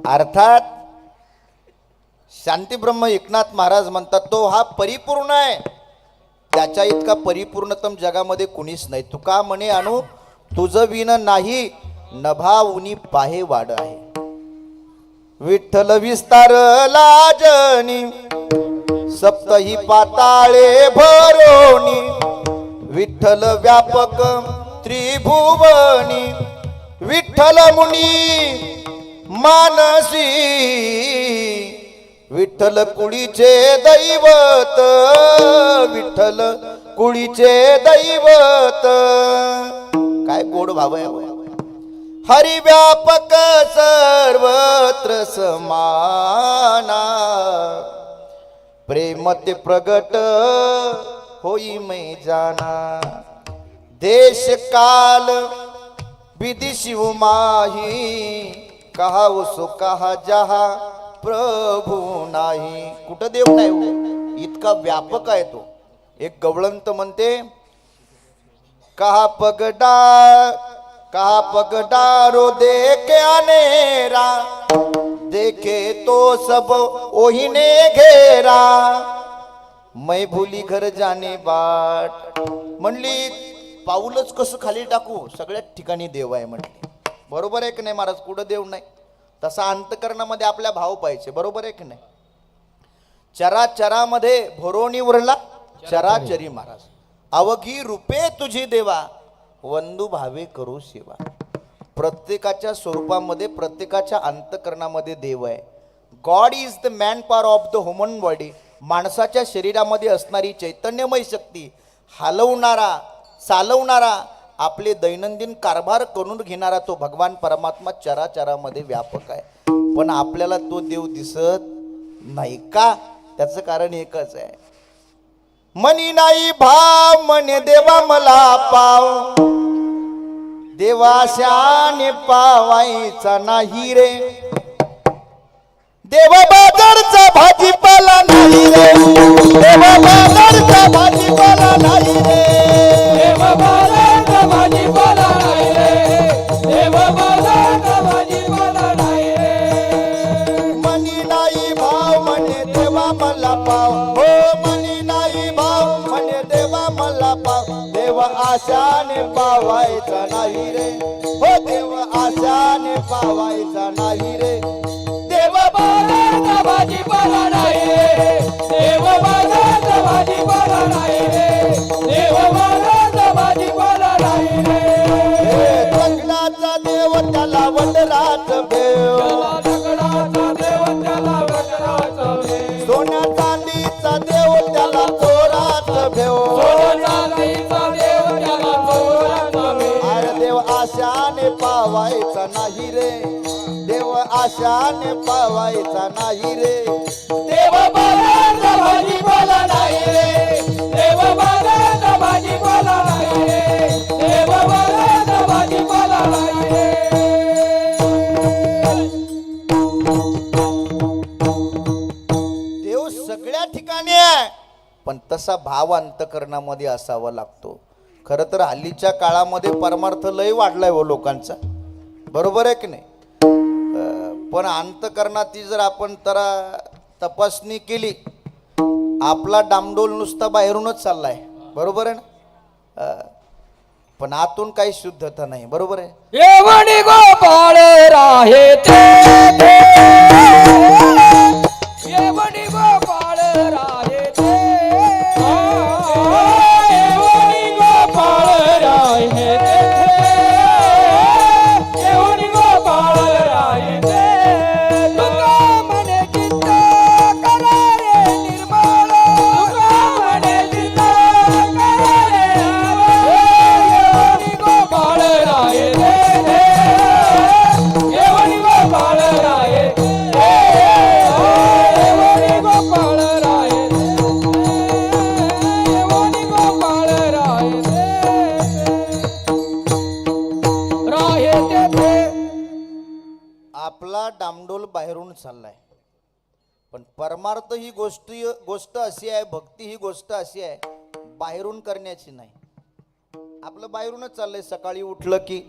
अर्थात शांतीब्रह्म एकनाथ महाराज म्हणतात तो हा परिपूर्ण आहे, त्याच्या इतका परिपूर्णतम जगामध्ये कुणीच नाही. तुका म्हणे अनु तुझ विन नाही, नभा उनी पाहे वाड आहे. विठ्ठल विस्तारला जनी, सप्तही पाताळे भरोनी. विठ्ठल व्यापक त्रिभुवनी, विठ्ठल मुनी मानसी. विठ्ठल कुळीचे दैवत, विठ्ठल कुळीचे दैवत. काय गोड भाव आहे. हरी व्यापक सर्वत्र समाना, प्रेम ते प्रगट होई मै जाना. देश काल विधि शिव माही, कहा उसो कहा जहा प्रभू नाही. कुठं देव नाही हो, इतका व्यापक आहे तो. एक गवळंत म्हणते कहा पगडारो देखे अनेरा, देखे तो सब ओहिने घेरा. मै भूली घर जाणे बाट. म्हणली पाऊलच कसं खाली टाकू, सगळ्याच ठिकाणी देव आहे म्हटली. बरोबर आहे की नाही महाराज? कुठं देव नाही. तसा अंतकरणामध्ये आपल्या भाव पाहिजे. बरोबर आहे की नाही? चराचरामध्ये भरोणी उरला चराचरी महाराज. अवघी रूपे तुझी देवा, वंदू भावे करू सेवा. प्रत्येकाच्या स्वरूपामध्ये प्रत्येकाच्या अंतकरणामध्ये देव आहे. God is the man power of the human body. माणसाच्या शरीरामध्ये असणारी चैतन्यमय शक्ती, हलवणारा चालवणारा, आपले दैनंदिन कारभार करून घेणारा तो भगवान परमात्मा चराचरामध्ये व्यापक आहे. पण आपल्याला तो देव दिसत नाही का? त्याचं कारण एकच आहे. मनी नाही भाव म्हणे देवा मला पाव, देवाशाने पावायचा नाही रे. देव बाजारचा भाजीपाला नाही रे, देव बाजारचा भाजीपाला नाही रे. देव बाजारचा भाजीपाला नाही रे, देव बाजारचा भाजीपाला नाही रे. मनी नाही भाव म्हणे देवा मला पाव, हो मनी नाही भाव म्हणे देवा मला पाव. देव आशाने पावायचा नाही रे, हो देव आशाने पावायचा नाही रे. देव बाजारचा भाजीपाला नाही रे, देव बाजारचा भाजीपाला नाही रे, देव बाजारचा भाजीपाला नाही रे. दगडाचा देव त्याला वडराच भेव, त्याला दगडाचा देव त्याला वज्राचा भेव, सोन्या चांदीचा देव त्याला चोराच भेव. सोन्या चांदीचा देव त्याला चोराचा भेव. अरे देव आशाने पावायचा नाही रे, देव आशाने पावायचा नाही रे. देव बाजारचा भाजीपाला नाही रे, देव बाजारचा भाजीपाला नाही रे, देव बाजारचा भाजीपाला नाही रे. देव सगळ्या ठिकाणी आहे, पण तसा भाव अंतकरणामध्ये असावा लागतो. खरं तर हल्लीच्या काळामध्ये परमार्थ लय वाढलाय हो लोकांचा. बरोबर आहे की नाही? पण अंतकरणाची जर आपण जरा तपासणी केली, आपला डामडोल नुसता बाहेरूनच चाललाय. बरोबर आहे ना? पण आतून काही शुद्धता नाही. बरोबर आहे? येवणी गोपाळ राहे ते, येवणी गोपाळ राहे ते, येवणी गोपाळ राहे ते, येवणी गोपाळ राहे ते. तुका म्हणे चित्त करा रे निर्मळ, तुका म्हणे चित्त करा रे निर्मळ. येवणी गोपाळ राहे ते, येवणी गोपाळ राहे ते, येवणी गोपाळ राहे ते, येवणी गोपाळ राहे ते. आपला डामडोल बाहेरून चाललाय, पण परमार्थ ही गोष्ट अशी आहे, भक्ती ही गोष्ट अशी आहे, बाहेरून करण्याची नाही. आपलं बाहेरूनच चाललंय. सकाळी उठलं की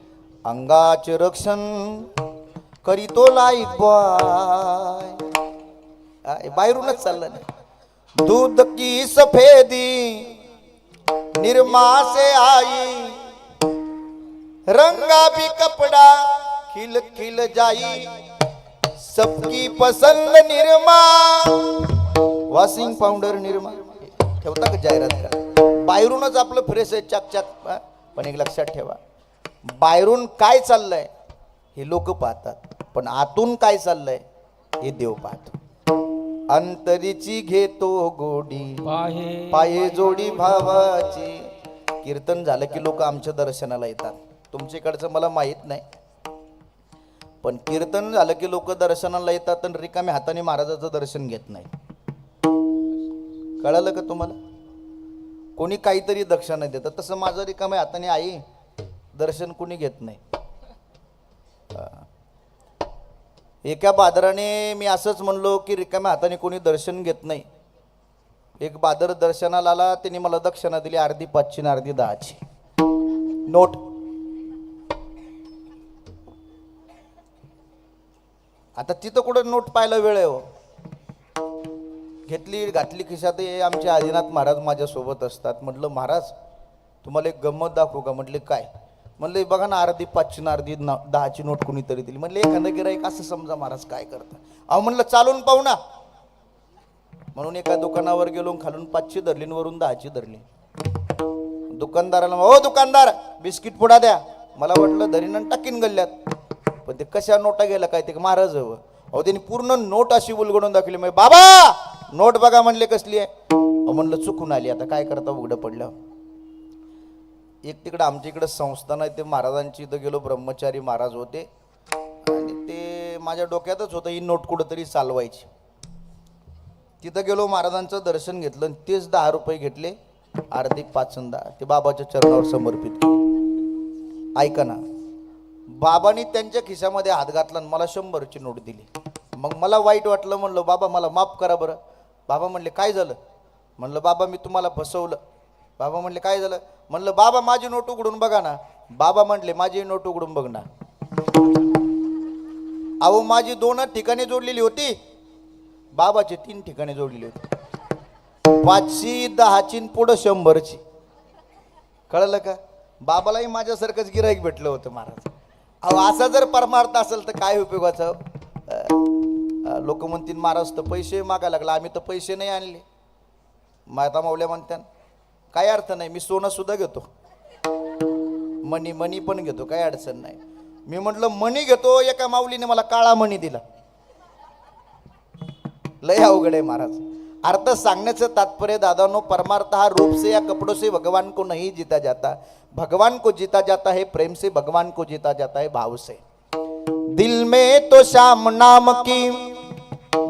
अंगाचे रक्षण, करीतो लाईफ बॉय. बाहेरूनच चाललं नाही. दूध की सफेदी निरमा से आई, रंगा भी कपड़ा खिल खिल जाई, सबकी पसंद निरमा. वॉशिंग पावडर निरमा ठेवता का जाहिरात का? बाहेरूनच आपलं फ्रेश आहे चकचक. पण एक लक्षात ठेवा, बाहेरून काय चाललंय हे लोक पाहतात, पण आतून काय चाललंय हे देव पाहतो. अंतरीची घेतो गोडी, पाये जोडी भावाची. कीर्तन झालं की लोक आमच्या दर्शनाला येतात. तुमच्याकडचं मला माहित नाही, पण कीर्तन झालं की लोक दर्शनाला येतात आणि रिकाम्या हाताने महाराजाचं दर्शन घेत नाही. कळालं का तुम्हाला? कोणी काहीतरी दक्षिणा देतं, तसं माझं रिकाम्या हाताने आई दर्शन कोणी घेत नाही. एका बादराने मी असंच म्हणलो की रिकाम्या हाताने कोणी दर्शन घेत नाही. एक बादर दर्शनाला आला, त्यांनी मला दक्षिणा दिली, अर्धी 5ची आणि अर्धी 10ची नोट. आता तिथं कुठं नोट पाहायला वेळ आहे हो. घेतली घातली खिशात. आमचे आदिनाथ महाराज माझ्या सोबत असतात. म्हटलं महाराज तुम्हाला एक गंमत दाखवू का? म्हटले काय? म्हणले बघा ना, अर्धी 5ची आणि अर्धी 10ची नोट कुणीतरी दिली. म्हणले एखादं गिराईक असं समजा महाराज काय करता. अहो म्हणलं चालून पाहू ना. म्हणून एका दुकानावर गेलो, खालून 5ची धरली वरून 10ची धरली. दुकानदाराला, हो दुकानदार बिस्किट पुडा द्या. मला वाटलं धरीन टाकीन गल्ल्यात, पण ते कशा नोटा गेला काय ते महाराज हवं. अहो त्यांनी पूर्ण नोट अशी उलगडून दाखवली. म्हणजे बाबा नोट बघा. म्हणले कसली आहे? म्हणलं चुकून आली, आता काय करता उघडं पडलं. एक तिकडं आमच्या इकडं संस्थान आहे, ते महाराजांची इथं गेलो. ब्रह्मचारी महाराज होते आणि ते माझ्या डोक्यातच होतं ही नोट कुठंतरी चालवायची. तिथं गेलो, महाराजांचं दर्शन घेतलं आणि तेच 10 रुपये घेतले, अर्धी 5 आणि 10 ते बाबाच्या चरणावर समर्पित केले. ऐका ना, बाबांनी त्यांच्या खिशामध्ये हात घातला आणि मला 100ची नोट दिली. मग मला वाईट वाटलं. म्हणलं बाबा मला माफ करा बरं. बाबा म्हणले काय झालं? म्हणलं बाबा मी तुम्हाला फसवलं. बाबा म्हणले काय झालं? म्हणलं बाबा माझी नोट उघडून बघा ना. बाबा म्हटले माझी नोट उघडून बघ ना. अहो माझी 2 ठिकाणी जोडलेली होती, बाबाची 3 ठिकाणी जोडलेली होती. 5ची 10ची पुढं 100ची. कळलं का? बाबालाही माझ्यासारखंच गिराईक भेटलं होतं महाराज. अहो असा जर परमार्थ असेल तर काय उपयोगाचं? लोक म्हणतील महाराज तर पैसे मागायला लागला, आम्ही तर पैसे नाही आणले. माता माऊल्या म्हणतात काय अर्थ नाही, मी सोनं सुद्धा घेतो, मणी पण घेतो, काय अडचण नाही. मी म्हटलं मणी घेतो, एका माऊलीने मला काळा मणी दिला. लय अवघड आहे महाराज. अर्थ सांगण्याचं तात्पर्य दादानो, परमार्थ हा रूप से या कपड़ों से भगवान को नहीं जीता जाता. भगवान को जीता जाता है प्रेम से, भगवान को जीता जाता है भाव से. दिल में तो श्याम नाम की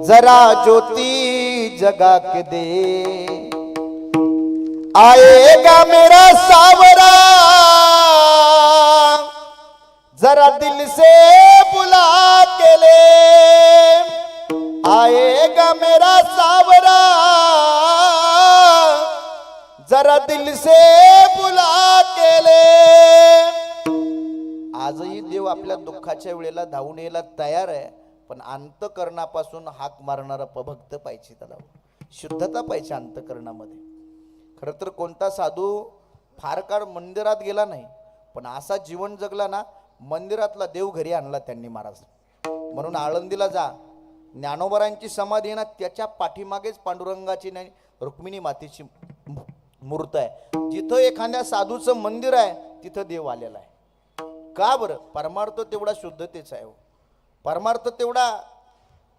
जरा ज्योति जगा के दे, आएगा मेरा सावरा जरा दिल से बुला के ले, आएगा मेरा सावरा जरा दिल से बुला के ले. आजही देव आपल्या दुःखाच्या वेळेला धावून यायला तयार आहे, पण अंतकरणापासून हाक मारणारा भक्त पाहिजे. त्याला शुद्धता पाहिजे अंतकरणामध्ये. खरं तर कोणता साधू फार काळ मंदिरात गेला नाही, पण असा जीवन जगला ना, मंदिरातला देव घरी आणला त्यांनी महाराज. म्हणून आळंदीला जा, ज्ञानोबरांची समाधी आहे ना, त्याच्या पाठीमागेच पांडुरंगाची नाही रुक्मिणी मातेची मूर्त आहे. जिथं एखाद्या साधूचं मंदिर आहे तिथं देव आलेला आहे. का बरं? परमार्थ तेवढा शुद्धतेचा आहे. परमार्थ तेवढा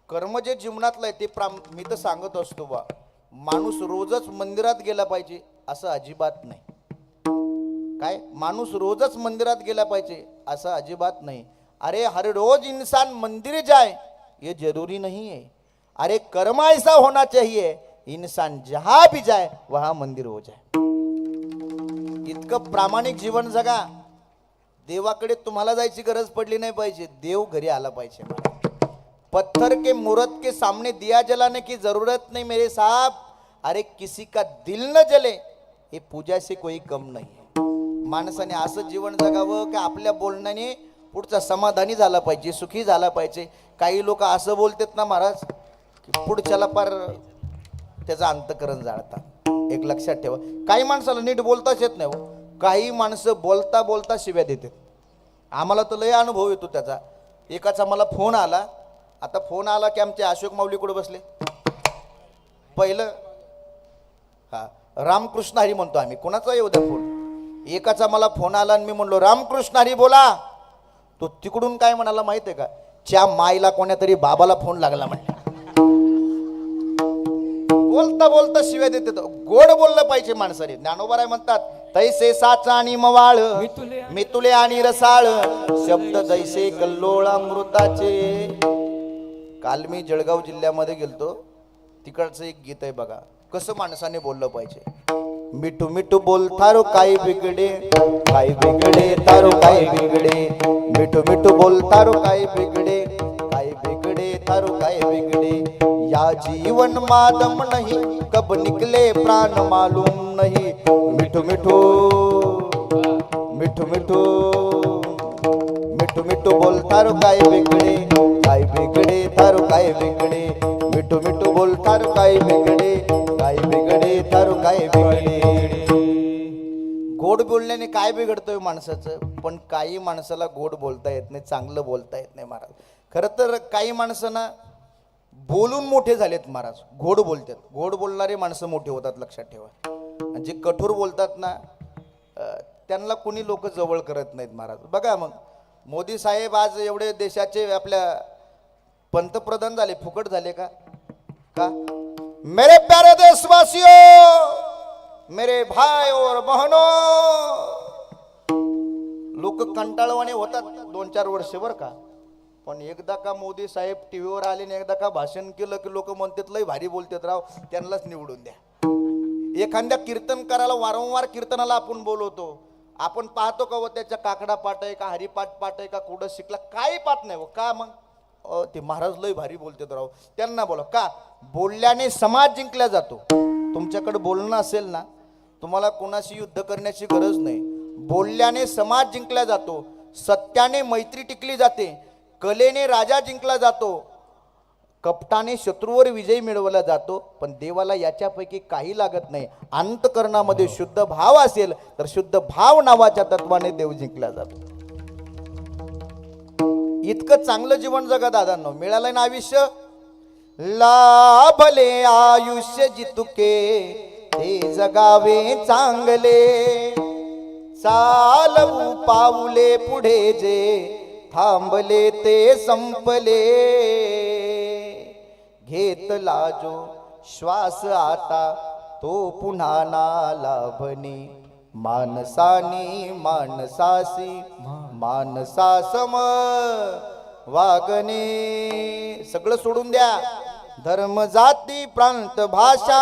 कर्म जे जीवनातलं आहे ते मी तर सांगत असतो बा, माणूस रोजच मंदिरात गेला पाहिजे असं अजिबात नाही. काय माणूस रोजच मंदिरात गेला पाहिजे असं अजिबात नाही. अरे हर रोज इंसान मंदिर जाए ये जरूरी नहीं है. अरे कर्म ऐसा होना चाहिए इंसान जहां भी जाए वहां मंदिर हो जाए. इतकं प्रामाणिक जीवन जगा. देवाकडे तुम्हाला जायची गरज पडली नाही पाहिजे, देव घरी आला पाहिजे. पत्थर के मूर्त के सामने दिया जलाने की जरूरत नहीं मेरे साहब. अरे किसी का दिल न जले ये पूजा से कोई कम नहीं है. माणसाने असं जीवन जगावं की आपल्या बोलण्याने पुढचा समाधानी झाला पाहिजे, सुखी झाला पाहिजे. काही लोक असं बोलतात ना महाराज की पुढच्याला पार त्याचं अंतकरण जाळतात. एक लक्षात ठेवा, काही माणसाला नीट बोलताच येत नाही हो. काही माणसं बोलता बोलता शिव्या देतात. आम्हाला तर लय अनुभव येतो त्याचा. एकाचा मला फोन आला, आता फोन आला की आमचे अशोक माऊली कुठे बसले पहिलं, हा रामकृष्ण हरी म्हणतो आम्ही, कोणाचा येऊ द्या फोन. एकाचा मला फोन आला आणि मी म्हणलो रामकृष्ण हरी बोला. तो तिकडून काय म्हणाला माहित आहे का, च्या माईला कोण्या तरी बाबाला फोन लागला म्हणला. बोलता बोलता शिव्या देते. गोड बोललं पाहिजे माणसाने. ज्ञानोबा म्हणतात तैसे साचा आणि मवाळ, मितुले आणि रसाळ, शब्द जैसे कल्लोळ अमृताचे. काल मी जळगाव जिल्ह्यामध्ये गेलतो, तिकडचं एक गीत आहे बघा, कसं माणसाने बोललं पाहिजे. मिठू मिठू बोल थारो काय बिगडे, काय बिगडे थारो काय बिगडे, मिठू मिठू बोल थारो काय बिगडे, काय बिगडे थारो काय बिगडे. या जीवन मादम नहीं, कब निकले प्राण मालूम नहीं. मिठू मिठू मिठू मिठू मिठू मिठू बोल थारो काय बिगडे, काय बिगडे थारो काय बिगडे, मिठू मिठू बोल थारो काय बिगडे, काय बिगडे थारो काय बिगडे. गोड बोलण्याने काय बिघडतोय माणसाचं, पण काही माणसाला गोड बोलता येत नाही, चांगलं बोलता येत नाही महाराज. खरं तर काही माणसांना बोलून मोठे झालेत महाराज, गोड बोलतात. गोड बोलणारे माणसं मोठे होतात, लक्षात ठेवा. आणि जे कठोर बोलतात ना त्यांना कोणी लोक जवळ करत नाहीत महाराज. बघा मग मोदी साहेब आज एवढे देशाचे आपल्या पंतप्रधान झाले, फुकट झाले का? का मेरे प्यारे देशवासियों, मेरे भाई और बहनों, लोक कंटाळवाने होतात 2-4 वर्ष बर का, पण एकदा का मोदी साहेब टीव्हीवर आले आणि एकदा का भाषण केलं की लोक म्हणतात लय भारी बोलतात राव, त्यांनाच निवडून द्या. एखाद्या कीर्तनकाराला वारंवार कीर्तनाला आपण बोलवतो, आपण पाहतो का व त्याच्या काकडा पाठ आहे का, हरिपाठ पाठ आहे का, कुठं शिकला, काही पाठ नाही. का मग ते महाराज लय भारी बोलतात राव, त्यांना बोला. का बोलल्याने समाज जिंकला जातो. तुमच्याकडे बोलणं असेल ना, तुम्हाला कोणाशी युद्ध करण्याची गरज नाही. बोलल्याने समाज जिंकला जातो, सत्याने मैत्री टिकली जाते, कलेने राजा जिंकला जातो, कपटाने शत्रूवर विजय मिळवला जातो. पण देवाला याच्यापैकी काही लागत नाही. अंतकरणामध्ये शुद्ध भाव असेल तर शुद्ध भाव नावाच्या तत्वाने देव जिंकला जातो. इतकं चांगलं जीवन जगा दादांनो, मिळालंय ना आयुष्य. लाभले आयुष्य जितुके ते जगावे चांगले, चालवू पाऊले पुढे जे थांबले ते संपले. घेतला जो श्वास आता तो पुन्हा ना लाभणे, मानसानी मानसासी मानसासम वागणे. सगळं सोडून द्या, धर्म जाती प्रांत भाषा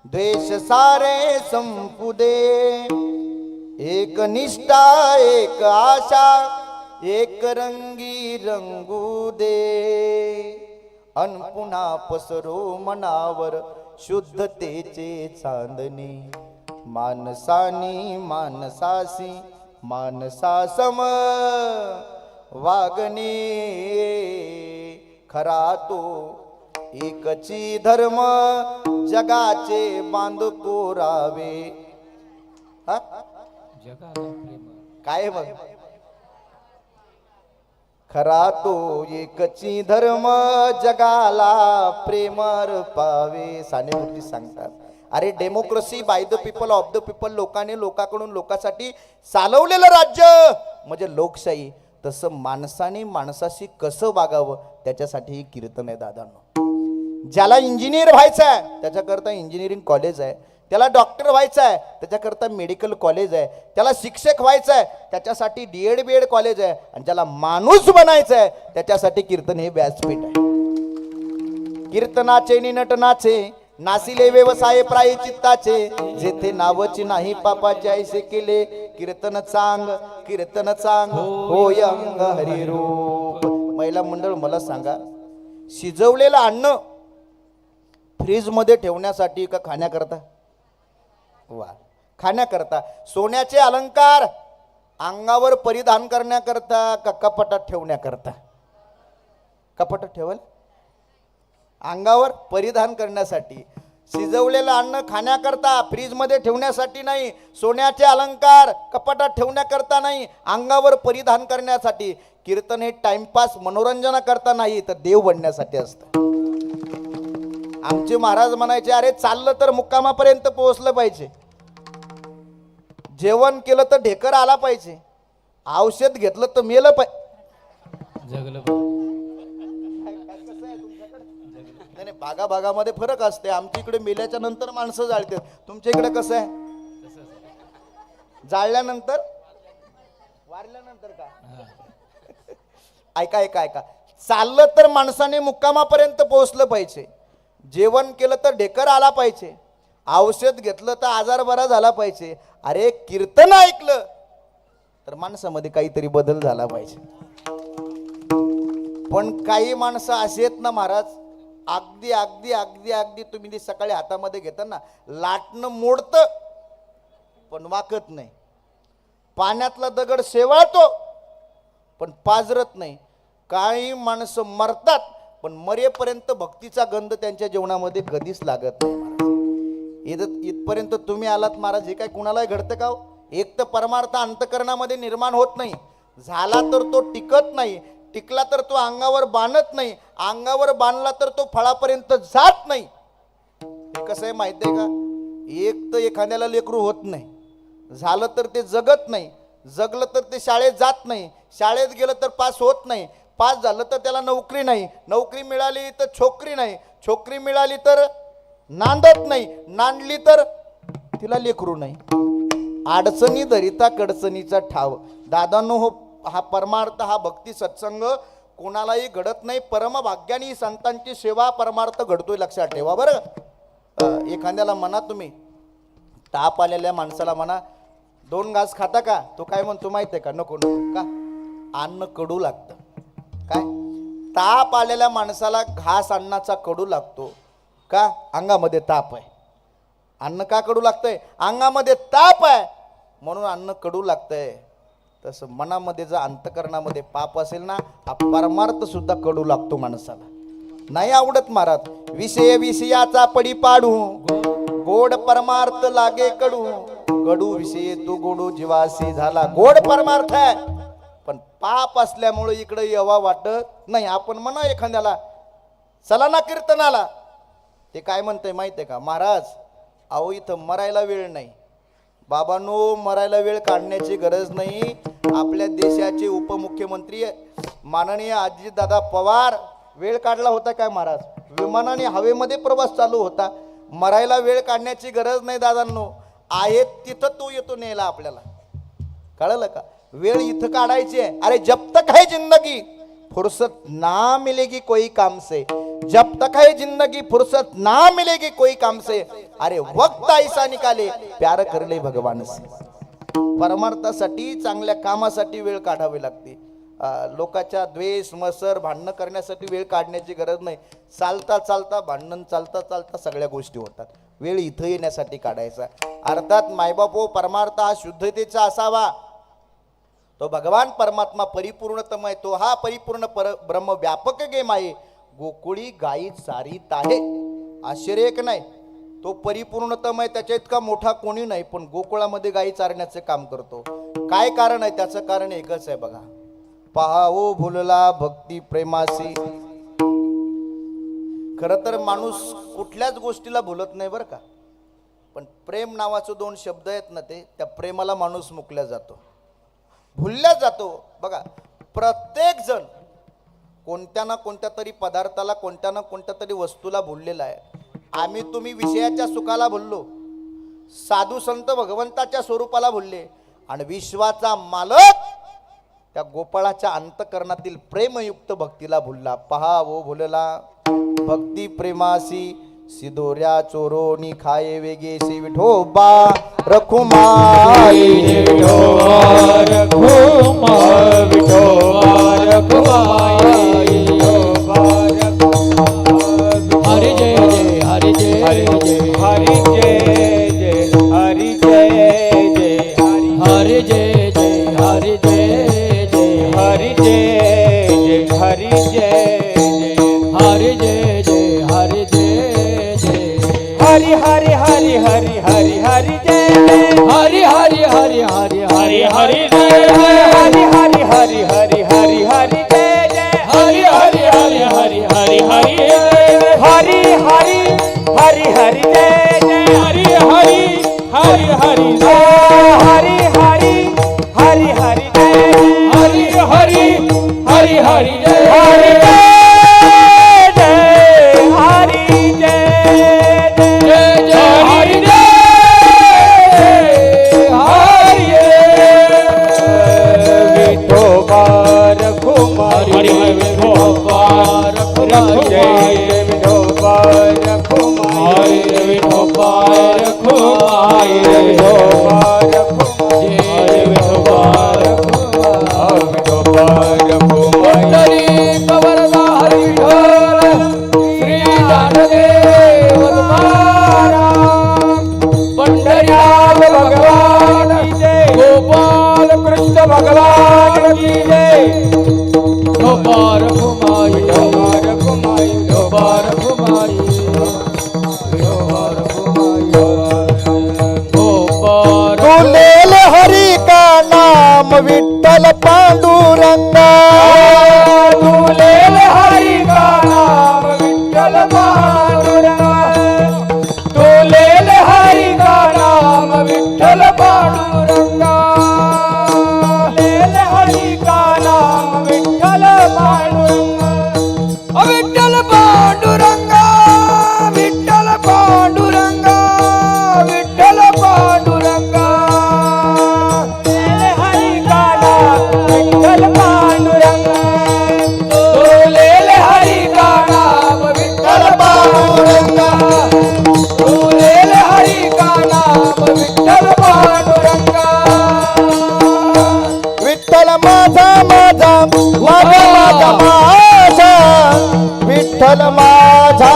द्वेष सारे संपू दे. एक निष्ठा एक आशा एक रंगी रंगू दे. अन पुन्हा पसरो मनावर शुद्धतेचे चांदणे, मानसानी मानसासी मानसासम वागणे. खरा तो एकची धर्म जगाचे बांधको रावे. हा काय बघ, खरा तो एकची धर्म जगाला प्रेमर पावे. सानेमूर्ती सांगतात, अरे democracy by the people of the people, लोकांनी लोकांकडून लोकांसाठी चालवलेलं राज्य म्हणजे लोकशाही. तसं माणसाने माणसाशी कसं वागावं त्याच्यासाठी ही कीर्तन आहे दादांनो. ज्याला इंजिनियर व्हायचं आहे त्याच्याकरता इंजिनिअरिंग कॉलेज आहे, त्याला डॉक्टर व्हायचं आहे त्याच्याकरता मेडिकल कॉलेज आहे, त्याला शिक्षक व्हायचं आहे त्याच्यासाठी DED BED कॉलेज आहे, आणि ज्याला माणूस बनायचं आहे त्याच्यासाठी कीर्तन हे व्यासपीठ आहे. कीर्तनाचे निनटनाचे नासिले व्यवसाय प्रायचित्ताचे, जेथे नावची नाही पापाचे ऐसे केले. कीर्तन चांग होय अंग हरिरूप. महिला मंडळ मला सांगा, शिजवलेलं अन्न फ्रीज मध्ये ठेवण्यासाठी का खाण्याकरता? वा, खाण्याकरता. सोन्याचे अलंकार अंगावर परिधान करण्याकरता का कपाटात ठेवण्याकरता? कपाटात ठेवल. अंगावर परिधान करण्यासाठी. शिजवलेलं अन्न खाण्याकरता, फ्रीजमध्ये ठेवण्यासाठी नाही. सोन्याचे अलंकार कपाटात ठेवण्याकरता नाही, अंगावर परिधान करण्यासाठी. कीर्तन हे टाइमपास मनोरंजनाकरता नाही, तर देव बनण्यासाठी असतं. आमचे महाराज म्हणायचे, अरे चाललं तर मुक्कामापर्यंत पोहोचलं पाहिजे, जेवण केलं तर ढेकर आला पाहिजे, औषध घेतलं तर मेलं पाहिजे. जगलं नाही, भागाभागामध्ये फरक असते. आमच्या इकडे मेल्याच्या नंतर माणसं जाळतात, तुमच्या इकडे कसं आहे? जाळल्यानंतर, वारल्यानंतर का? ऐका ऐका ऐका, चाललं तर माणसाने मुक्कामापर्यंत पोहोचलं पाहिजे, जेवण केलं तर ढेकर आला पाहिजे, औषध घेतलं तर आजार बरा झाला पाहिजे. अरे कीर्तन ऐकलं तर माणसामध्ये काहीतरी बदल झाला पाहिजे. पण काही माणसं अशी आहेत ना महाराज, अगदी अगदी अगदी अगदी तुम्ही ती सकाळी हातामध्ये घेता ना, लाटणं मोडतं पण वाकत नाही, पाण्यातला दगड शेवाळतो पण पाजरत नाही. काही माणसं मरतात पण मरेपर्यंत भक्तीचा गंध त्यांच्या जीवनामध्ये कधीच लागत नाही महाराज. इथपर्यंत तुम्ही आलात महाराज, हे काय कुणालाही घडतं का? एक तर परमार्थ अंतकरणामध्ये निर्माण होत नाही, झाला तर तो टिकत नाही, टिकला तर तो अंगावर बांधत नाही, अंगावर बांधला तर तो फळापर्यंत जात नाही. हे कसं आहे माहिती आहे का? एक तर एखाद्याला लेकरू होत नाही, झालं तर ते जगत नाही, जगलं तर ते शाळेत जात नाही, शाळेत गेलं तर पास होत नाही, पास झालं तर त्याला नोकरी नाही, नोकरी मिळाली तर छोकरी नाही, छोकरी मिळाली तर नांदत नाही, नांदली तर तिला लेकरू नाही. अडचणी धरिता कडचणीचा ठाव. दादांनो, हो हा परमार्थ, हा भक्ती सत्संग कोणालाही घडत नाही, परमभाग्याने संतांची सेवा परमार्थ घडतोय, लक्षात ठेवा बरं. एखाद्याला म्हणा तुम्ही, ताप आलेल्या माणसाला म्हणा 2 घास खाता का? तो काय म्हणतो माहिती आहे का? नको नको. का? अन्न कडू लागतं. काय? ताप आलेल्या माणसाला घास अन्नाचा कडू लागतो का? अंगामध्ये ताप आहे. अन्न का कडू लागतंय? अंगामध्ये ताप आहे म्हणून अन्न कडू लागतंय. तसं मनामध्ये जर अंतकरणामध्ये पाप असेल ना, हा परमार्थ सुद्धा कडू लागतो माणसाला, नाही आवडत महाराज. विषय विषयाचा पडी पाडू, गोड परमार्थ लागे कडू, कडू विषय तू गोडू जीवासी झाला. गोड परमार्थ आहे पण पाप असल्यामुळे इकडे येवा वाटत नाही. आपण म्हणा एखाद्याला, चला ना कीर्तनाला, ते काय म्हणतंय माहिती आहे का? महाराज अहो इथं मरायला वेळ नाही. बाबांनो, मरायला वेळ काढण्याची गरज नाही. आपल्या देशाचे उपमुख्यमंत्री माननीय अजितदादा पवार वेळ काढला होता काय महाराज? विमानाने हवेमध्ये प्रवास चालू होता. मरायला वेळ काढण्याची गरज नाही दादांनो. आहेत तिथं तो येतो न्यायला आपल्याला, कळलं का? वेळ इथं काढायची आहे. अरे जब तक है जिंदगी फुर्सत ना मिलेगी कोई काम से, जब तक है जिंदगी फुर्सत ना मिलेगी कोई काम से, अरे वक्त ऐसा निकाले प्यार करले भगवान से. परमार्थासाठी, चांगल्या कामासाठी वेळ काढावी लागते. लोकांच्या द्वेष मत्सर भांडणं करण्यासाठी वेळ काढण्याची गरज नाही. चालता चालता भांडण, चालता चालता सगळ्या गोष्टी होतात. वेळ इथं येण्यासाठी काढायचा. अर्थात मायबापो, परमार्थ हा शुद्धतेचा असावा. तो भगवान परमात्मा परिपूर्णतम आहे. तो हा परिपूर्ण ब्रह्म व्यापक गेम आहे. गोकुळी गायी चारीत आहे. आश्चर्य एक नाही, तो परिपूर्णतम आहे, त्याच्या इतका मोठा कोणी नाही, पण गोकुळामध्ये गायी चारण्याचे काम करतो. काय कारण आहे? त्याचं कारण एकच आहे बघा. पहाओ भुलला भक्ती प्रेमासी. खरं तर माणूस कुठल्याच गोष्टीला भुलत नाही बरं का, पण प्रेम नावाचे 2 शब्द आहेत ना, ते त्या प्रेमाला माणूस मुकल्या जातो, भुलल्या जातो. बघा, प्रत्येक जण कोणत्या ना कोणत्या तरी पदार्थाला, कोणत्या ना कोणत्या तरी वस्तूला भुललेला आहे. आम्ही तुम्ही विषयाच्या सुखाला भुललो, साधू संत भगवंताच्या स्वरूपाला भुलले, आणि विश्वाचा मालक त्या गोपाळाच्या अंतकरणातील प्रेमयुक्त भक्तीला भुलला. पहा वो भुलला भक्ती प्रेमासी, सिदोऱ्या चोरोनी खाये वेगेसी विठोबा रखुमाई. विठोबा रखुमा, विठोबा रखुमाई, विठोबा रखुमा. हरि जय जय, हरि जय जय, हरि जय जय, हरि जय जय, हरि जय जय, हरि हरी हरी हरी हरी जय हरी जय जय हरी जय जय जय हरी जय हरी विठोबार कुमार हरी विठोबार जय विठोबार कुमार विठोबार कुमार विठोबार जय विठोबार विठोबार कुमारी कवरदा हरी विठोल श्री ज्ञानदेव तुम्हारा पंढरीनाथ भगवान की जय गोपाल कृष्ण भगवान की जय विठोबार कुमारी विठोबार कुमारी विठोबार कुमारी विठोबार कुमारी गोपाल तुलेल हरी का नाम विठ्ठल पांडुरंगा तुलेल हरी का नाम विठ्ठल पांडुरंगा तुलेल हरी का नाम विठ्ठल पांडुरंगा तुलेल हरी का नाम विठ्ठल पांडुरंगा विठ्ठल पांडुरंगा विठ्ठल पांडुरंगा विठ्ठल पांडुरंगा हरी का नाम विठ्ठल पांडुरंगा तुलेल हरी का नाम विठ्ठल पांडुरंगा तुलेल हरी का नाम विठ्ठल पांडुरंगा विठ्ठल माझा माझा माझा माझा माझा विठ्ठल माझा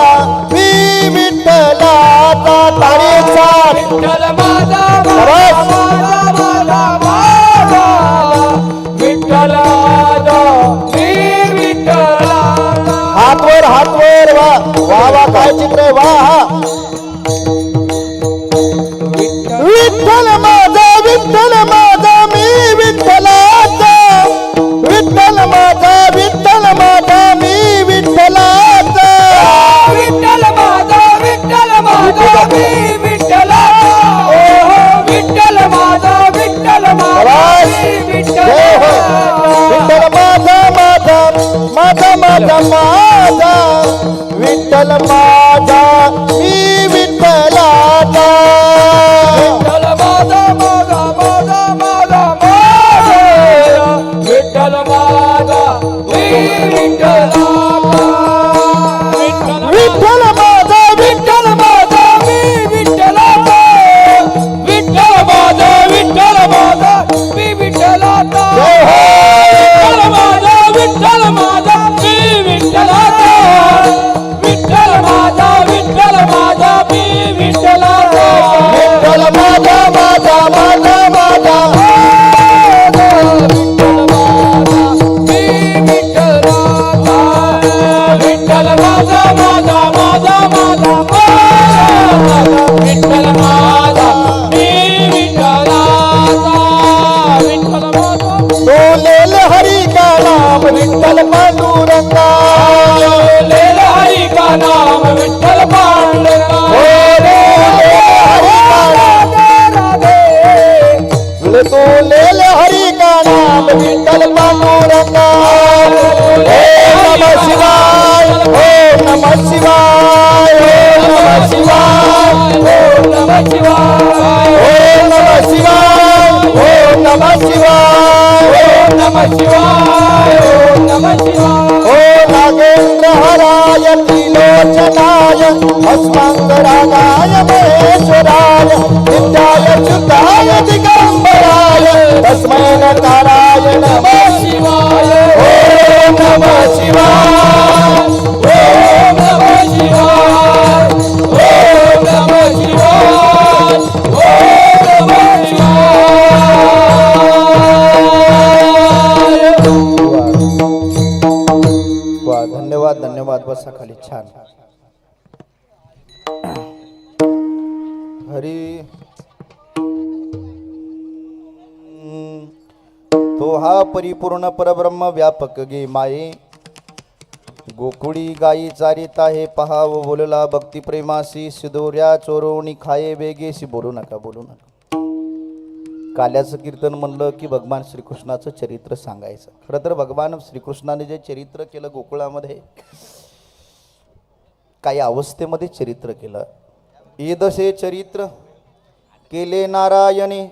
मी विठ्ठलाचा तारीचा विठ्ठल माझा माझा माझा माझा विठ्ठल माझा मी विठ्ठलाचा हातवर वा वा वा काय चित्र वा विठ्ठल माझा मी विठ्ठलाचा विठ्ठल माझा मी विठ्ठलाचा विठ्ठल माझा मी विठ्ठलाचा विठ्ठल माझा मी जय हो विठ्ठल माझा माझा विठ्ठल माझा मी विठ्ठलाचा विठ्ठल माझा विठ्ठल माझा मी विठ्ठलाचा विठ्ठल माझा विठ्ठल माझा मी विठ्ठलाचा विठ्ठल माझा मी विठ्ठलाचा जय हो विठ्ठल माझा मी विठ्ठलाचा विठ्ठल माझा मी विठ्ठलाचा विठ्ठल माझा विठ्ठल माझा विठ्ठल माझा मी विठ्ठलाचा विठ्ठल माझा बोलेल हरी का नाम विठ्ठल पांडुरंगा तुलेल हरी का नाम विठ्ठल पांडुरंगा बोलेल हरी का नाम विठ्ठल पांडुरंगा ओम नमः शिवाय ओम नमः शिवाय ओम नमः शिवाय ओम नमः शिवाय ओम नमः शिवाय ओम नमः शिवाय ओम नमः शिवाय ओम नमः शिवाय ओ नागेंद्र हराय त्रिलोचनाय भस्मांगरागाय महेश्वराय नित्याय शुद्धाय दिगंबराय तस्मै नकाराय नमः शिवाय ओम नमः शिवाय ओम नमः शिवाय ओम नमः शिवाय ओम नमः शिवाय वा धन्यवाद धन्यवाद बसा खाली छान हरी तो हा परिपूर्ण परब्रह्म व्यापक गे माये गोकुळी गायी चारिता हे पहा व बोलला भक्ती प्रेमासी सिदोऱ्या चोरोणी खाये बेगेसी बोलू नका काल्याचं कीर्तन म्हणलं की भगवान श्रीकृष्णाचं चरित्र सांगायचं. खरं तर भगवान श्रीकृष्णाने जे चरित्र केलं गोकुळामध्ये, काही अवस्थेमध्ये चरित्र केलं. ईदसे चरित्र केले नारायणे,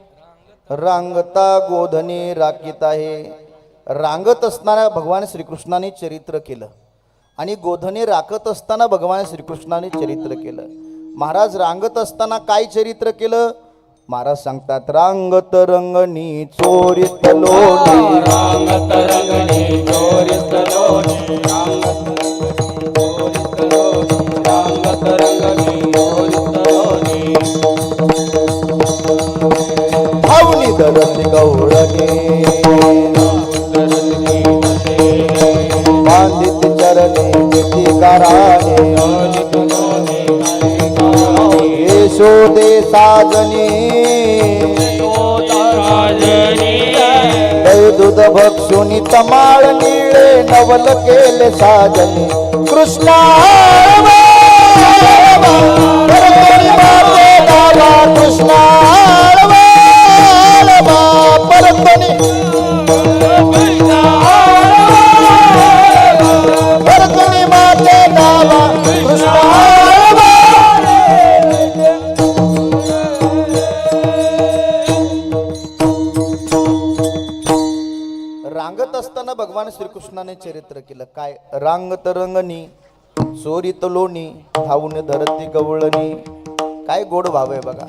रांगता गोधने राखीत आहे. रांगत असताना भगवान श्रीकृष्णाने चरित्र केलं आणि गोधने राखत असताना भगवान श्रीकृष्णाने चरित्र केलं. महाराज रांगत असताना काय चरित्र केलं? महाराज सांगतात, रांगत रंगणी चोरीत लोणी, रांगत रंगणी चोरीत लोणी, रांगत रंगणी चोरीत लोणी, भावनी धरती गवळणी, बांधित चरणे गीतिकाराने, यशोदे साजनी, दही दूध भक्षुनी तमाळ निळे नवल केले साजनी. कृष्णा कृष्णा परतनी परतनी माते दावा कृष्णा. रांगत असताना भगवान श्रीकृष्णाने चरित्र केलं. काय? रांगत रंगणी चोरीत लोणी, धावून धरती गवळणी. काय गोड भाव आहे बघा.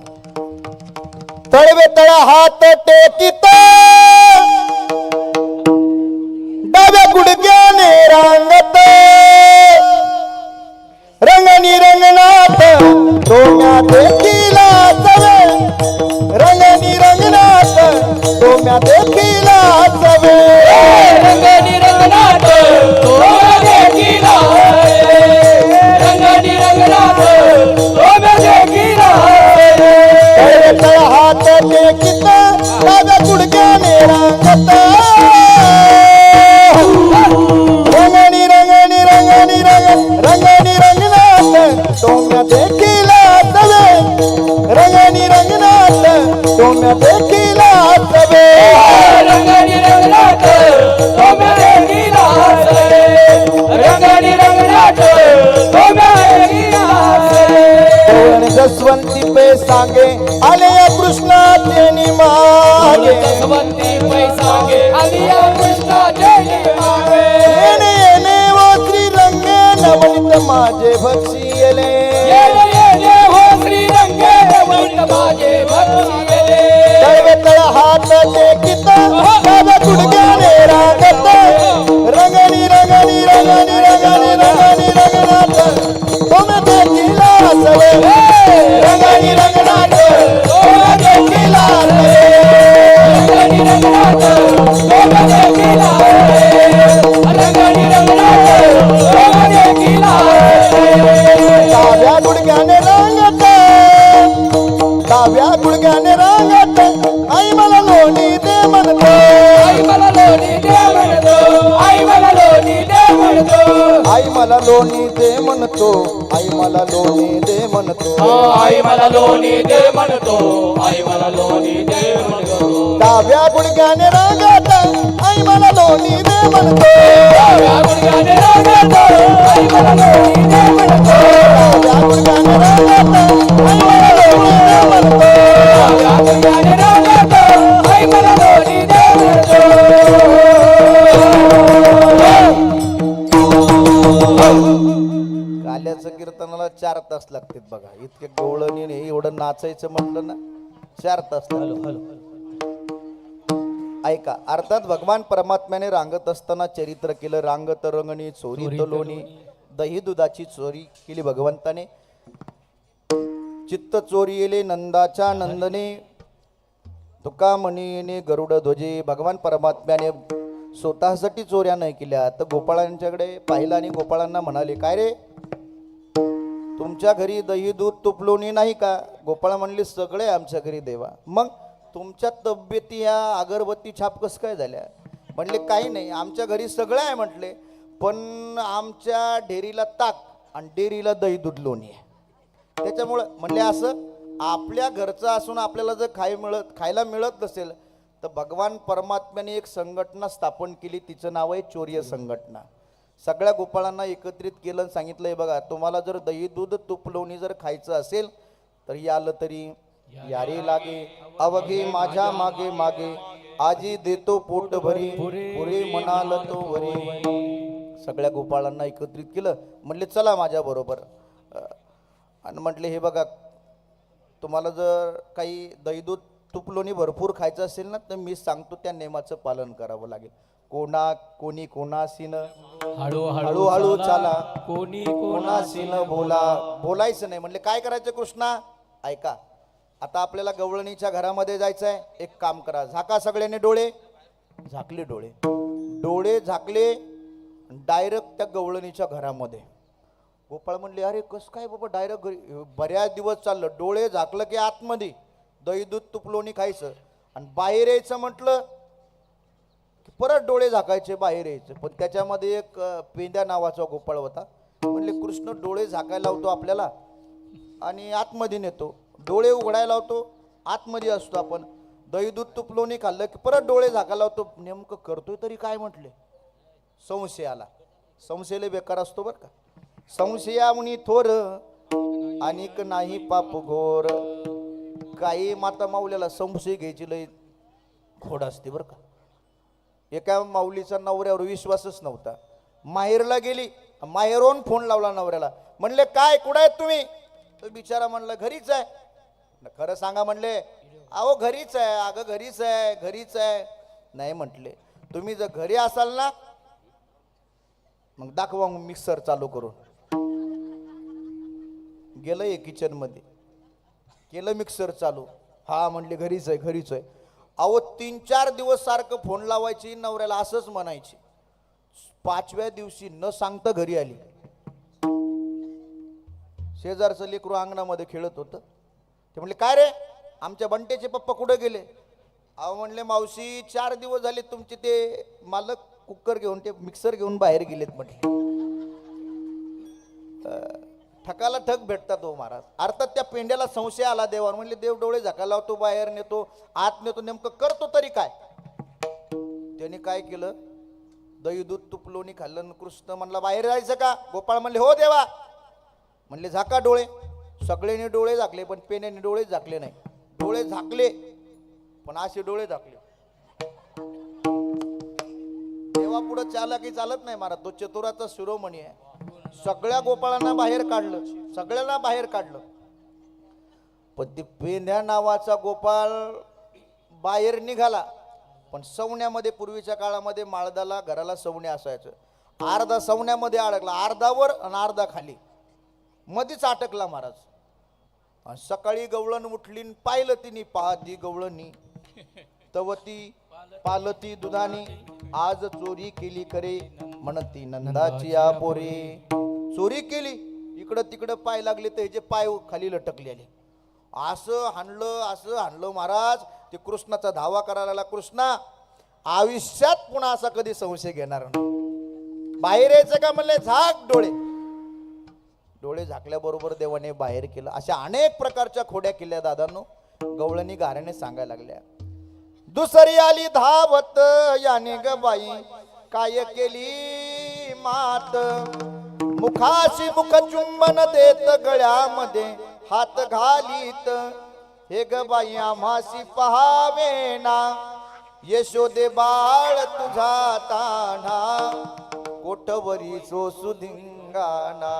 तळवे तळ हात टेकित, डाव्या गुडघ्याने रांगत, रंगणी रंगनाथ तोम्या देखीला चवे, रंगणी रंगनाथ तोम्या देखीला चवे, रंगणी रंगनाथ तोम्या देखीला, रंगणी रंगनाथ तोम्या देखीला. तळवे तळ हात टेकित, डाव्या गुडघ्याने रांगत, रंगणी रंगणी रंगणी रंगणी रंगनाथ तोम्या देखीला चवे, रंगणी रंगनाथ तोम्या देखीला चवे, रंगणी रंगनाथ तोम्या देखीला, रंगणी रंगनाथ तोम्या देखीला. जसवंती पे सांगे आले या कृष्णाचे निमागे, जसवंती पैसागे आलिया कृष्णाचे निमागे, येणे येणे वो श्रीरंगे नवनीत माझे भक्षी येले, येणे येणे हो श्रीरंगे नवनीत माझे भक्षी येले. तळवे तळ हात टेकित, डाव्या गुडघ्याने रागत, रंगणी रंगणी रंगणी रंगणी रंगणी रंगनाथ तुम्ही देखीला चवे, रंगणी रंगनाथ तुम्ही देखीला चवे, रंगणी रंगनाथ तोम्या देखीला, रंगणी रंगनाथ तोम्या देखीला. डाव्या गुडघ्याने रांगत, डाव्या गुडघ्याने रांगत, आई मला लोणी दे म्हणतो, आई मला लोणी दे म्हणतो, आई मला लोणी दे म्हणतो, आई मला लोणी दे म्हणतो, आई मला लोणी दे म्हणतो. आई मला लोणी दे म्हणतो, आई मला लोणी दे म्हणतो. डाव्या गुडघ्याने रांगत, आई मला लोणी दे म्हणतो, डाव्या गुडघ्याने रांगत, आई मला लोणी दे म्हणतो, डाव्या गुडघ्याने रांगत, आई मला लोणी दे म्हणतो, डाव्या गुडघ्याने रांगत, आई मला लोणी दे म्हणतो. काल्याचं कीर्तनाला 4 तास लागतात बघा. इतके गवळणी एवढं नाचायचं म्हटलं ना 4 तास हॅलो लागतात. हॅलो. ऐका, अर्थात भगवान परमात्म्याने रांगत असताना चरित्र केलं. रांगत रंगणी चोरी लोणी, दही दुधाची चोरी केली भगवंताने. चित्त चोरी येले नंदाच्या नंदने, तुका म्हणे गरुड ध्वजे. भगवान परमात्म्याने स्वतःसाठी चोऱ्या नाही केल्या, तर गोपाळांच्याकडे पाहिलं आणि गोपाळांना म्हणाले, काय रे तुमच्या घरी दही दूध तूप लोणी नाही का? गोपाळ म्हणले, सगळे आमच्या घरी देवा. मग तुमच्या तब्येती या अगरबत्ती छाप कसं काय झाल्या? म्हणले काही नाही, आमच्या घरी सगळं आहे म्हटले, पण आमच्या डेअरीला ताक आणि डेअरीला दही दूध लोणी आहे, त्याच्यामुळं म्हणले असं आपल्या घरचं असून आपल्याला जर खायला मिळत नसेल तर भगवान परमात्म्याने एक संघटना स्थापन केली, तिचं नाव आहे चौर्य संघटना. सगळ्या गोपाळांना एकत्रित केलं आणि सांगितलंय बघा, तुम्हाला जर दही दूध तूप लोणी जर खायचं असेल तर यालं तरी यारे लागे, अवघे माझ्या मागे मागे, आजी देतो पोट भरी, पुरे म्हणाल तो वरी. सगळ्या गोपाळांना एकत्रित केलं, म्हणले चला माझ्या बरोबर. आणि म्हटले हे बघा, तुम्हाला जर काही दही दूध तूप लोणी भरपूर खायचं असेल ना तर मी सांगतो त्या नियमाचं पालन करावं लागेल. कोणी कोणासीन हळूहळू चाला, कोणासीन बोलायचं नाही. म्हणले काय करायचं कृष्णा, ऐका, आता आपल्याला गवळणीच्या घरामध्ये जायचं आहे. एक काम करा, झाका सगळ्यांनी डोळे. झाकले डोळे झाकले, डायरेक्ट त्या गवळणीच्या घरामध्ये. गोपाळ म्हणले अरे कस काय बाबा डायरेक्ट घरी, बऱ्याच दिवस चाललं, डोळे झाकलं की आतमध्ये दही दूध तूप लोणी खायचं आणि बाहेर यायचं म्हटलं की परत डोळे झाकायचे, बाहेर यायचं. पण त्याच्यामध्ये एक पेंद्या नावाचा गोपाळ होता. म्हणले कृष्ण डोळे झाकायला लावतो आपल्याला आणि आतमध्ये नेतो, डोळे उघडायला लावतो, आतमध्ये असतो आपण. दही दूध तूप लोणी खाल्लं की परत डोळे झाकायला लावतो. नेमकं करतोय तरी काय म्हटले, संशय आला. संशयले बेकार असतो बरं का. संशया मुनी थोर अनिक नाही पाप घोर. काही माता माऊल्याला संशय घ्यायची लय खोड असते बरं का. एका माऊलीचा नवऱ्यावर विश्वासच नव्हता. माहेरला गेली, माहेरून फोन लावला नवऱ्याला, म्हणले काय कुठं आहेत तुम्ही. तो बिचारा म्हणलं घरीच आहे. खरं सांगा म्हणले, अहो घरीच आहे, अगं घरीच आहे, घरीच आहे. नाही म्हटले, तुम्ही जर घरी असाल ना मग दाखवा मिक्सर चालू करून. गेलं किचन मध्ये, केलं मिक्सर चालू. हा म्हणले घरीच आहे, घरीच आहे. अहो 3-4 दिवस सारखं फोन लावायची, नवऱ्याला असंच म्हणायची. 5व्या दिवशी न सांगता घरी आली. शेजारचं लेकरू अंगणामध्ये खेळत होतं. ते म्हणले काय रे, आमच्या बंटेचे पप्पा कुठं गेले. अहो म्हणले मावशी 4 दिवस झाले तुमचे ते मालक कुकर घेऊन, ते मिक्सर घेऊन बाहेर गेलेत म्हटले. ठकाला ठक भेटतात हो महाराज. अर्थात त्या पेंड्याला संशय आला देवावर. म्हणले देव डोळे झाका लावतो, बाहेर नेतो, आत नेतो, नेमकं करतो तरी काय. त्याने काय केलं, दही दूध तूप लोणी खाल्लं. कृष्ण म्हणला बाहेर जायचं का. गोपाळ म्हणले हो देवा. म्हणले झाका डोळे. सगळ्यांनी डोळे झाकले पण पेण्याने डोळे झाकले नाही. डोळे झाकले पण असे डोळे झाकले. देवा पुढे चाला की चालत नाही महाराज. तो चतुराचा शिरोमणी आहे. सगळ्या गोपाळांना बाहेर काढलं, सगळ्यांना बाहेर काढलं. पण ती पेंढ्या नावाचा गोपाळ बाहेर निघाला. पण सवण्यामध्ये पूर्वीच्या काळामध्ये माळदाला घराला सवणे असायचं. अर्धा सवण्यामध्ये अडकला, अर्धावर आणि अर्धा खाली, मध्येच अटकला महाराज. सकाळी गवळण उठली, पाहिलं तिने पाहती गवळणी, तवती पालती दुधानी, आज चोरी केली करे म्हणती नंदाची पोरे. चोरी केली, इकडं तिकडं पाय लागले तर ह्याचे पाय खाली लटकलेले. असं हाणलं महाराज. ते कृष्णाचा धावा करायला लागला. कृष्णा आयुष्यात पुन्हा असा कधी संशय घेणार नाही. बाहेर यायचं का म्हणले, झाक डोळे. डोळे झाकल्याबरोबर देवाने बाहेर केलं. अशा अनेक प्रकारच्या खोड्या केल्या दादांनो, गवळणी गाऱ्याने सांगायला लागल्या. दुसरी आली धावत याने ग बाई, काय केली मात. मुखाशी मुख चुंबन देत, गळ्यामध्ये हात घालीत. हे ग बाई आम्हासी पहावे ना, यशोदे बाळ तुझा ताढा, कोठवरी सोसू धिंगाणा.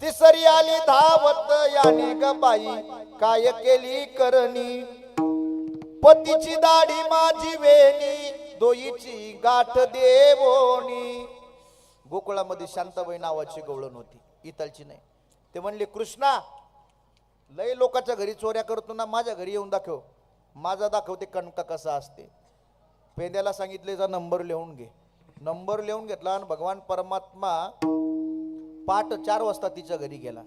तिसरी आली धावत याने ग बाई, काय केली करणी. पतीची दाढी माझी वेणी, दोईची गाठ देवोनी. गोकुळामध्ये शांताबाई नावाची गवळण होती, इथलची नाही. ते म्हणले कृष्णा लय लोकांच्या घरी चोऱ्या करतो ना, माझ्या घरी येऊन दाखव. माझा दाखवते कणका कसा असते. पेंद्याला सांगितले जा नंबर लिहून घे. नंबर लिहून घेतला आणि भगवान परमात्मा पाठ 4 वाजता तिच्या घरी गेला.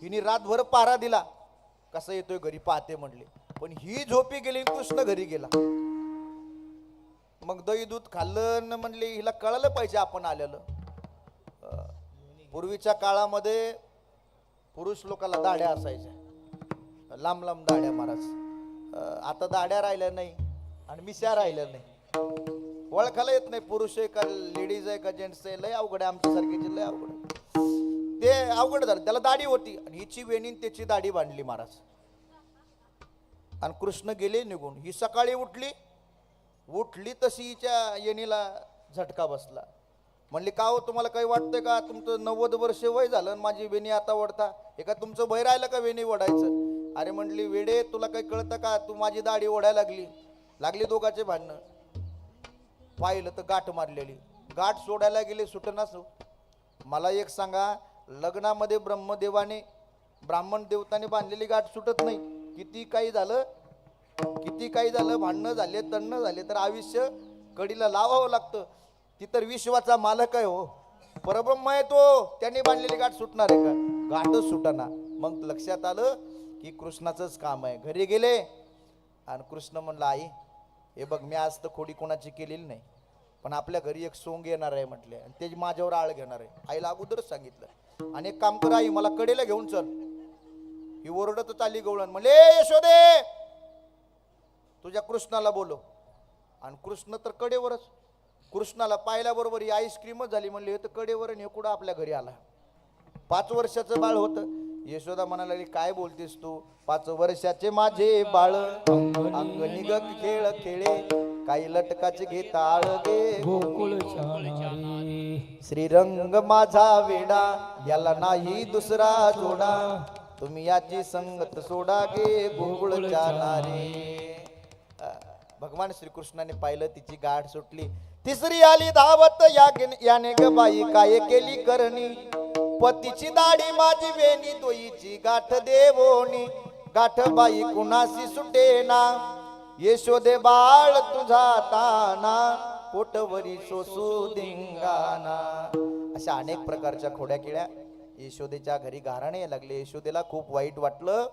हिने रातभर पारा दिला, कसा येतोय घरी पाहते म्हणले. पण ही झोपी गेली, कृष्ण घरी गेला. मग दही दूध खाल्लं म्हणले हिला कळलं पाहिजे आपण आलेलं. पूर्वीच्या काळामध्ये पुरुष लोकांना दाढ्या असायच्या. लांब लांब दाढ्या महाराज. आता दाढ्या राहिल्या नाही आणि मिशा राहिल्या नाही. ओळखायला येत नाही पुरुष आहे का लेडीज आहे का जेंट्स आहे. लय अवघड आहे आमच्यासारखीची, लय अवघड आहे. ते अवघड झालं. त्याला दाढी होती आणि हिची वेणीन त्याची दाढी बांधली महाराज. आणि कृष्ण गेले निघून. ही सकाळी उठली तशी हिच्या येणीला झटका बसला. म्हणली का हो तुम्हाला काही वाटतंय का, तुमचं 90 वर्ष वय झालं आणि माझी वेणी आता ओढता, हे का तुमचं भय राहिलं का वेणी ओढायचं. अरे म्हणली वेडे तुला काही कळतं का, तू माझी दाढी ओढायला लागली दोघांचे भांडणं. पाहिलं तर गाठ मारलेली. गाठ सोडायला गेले सुटनास. मला एक सांगा, लग्नामध्ये ब्राह्मण देवताने बांधलेली गाठ सुटत नाही. किती काही झालं भांडणं झाले तंडणं झाले तर आयुष्य कडीला लावावं लागतं. ती तर विश्वाचा मालक आहे हो, परब्रह्म आहे तो, त्यांनी बांधलेली गाठ सुटणार आहे का. गाठच सुटना. मग लक्षात आलं की कृष्णाचंच काम आहे. घरी गेले आणि कृष्ण म्हणलं आई हे बघ मी आज तर खोडी कोणाची केलेली नाही, पण आपल्या घरी एक सोंग येणार आहे म्हटले आणि ते माझ्यावर आळ घेणार आहे. आईला अगोदरच सांगितलं. आणि एक काम कर आई, मला कडेला घेऊन चल. ही ओरडत आली गवळण. म्हणले यशोदे तुझ्या कृष्णाला बोलव. आणि कृष्ण तर कडेवरच. कृष्णाला पाहिल्याबरोबर ही आईस्क्रीमच झाली. म्हणले हे तर कडेवर आणि हे कुठं आपल्या घरी आला. 5 वर्षाचं बाळ होतं. यशोदा म्हणायला लागली काय बोलतेस तू, 5 वर्षाचे माझे बाळ अंग निग खेळ खेळे, काही लटकाचे घेता आळगे गोकुळ चालणारे. श्रीरंग माझा वेडा, याला नाही दुसरा जोडा, तुम्ही याची संगत सोडा गे गोकुळच्या नारे. भगवान श्रीकृष्णाने पाहिलं तिची गाठ सुटली. तिसरी आली धावत याने ग बाई काय केली करणी, पतीची दाढी माझी वेणी तोईची गाठ देवोनी, गाठ बाई कुणाशी सुटेना, यशोदे बाळ तुझा ताना, पोटवरी सोसू दिंगाना. अशा अनेक प्रकारच्या खोड्या केल्या. यशोदेच्या घरी गाराणे लागले. यशोदेला खूप वाईट वाटलं.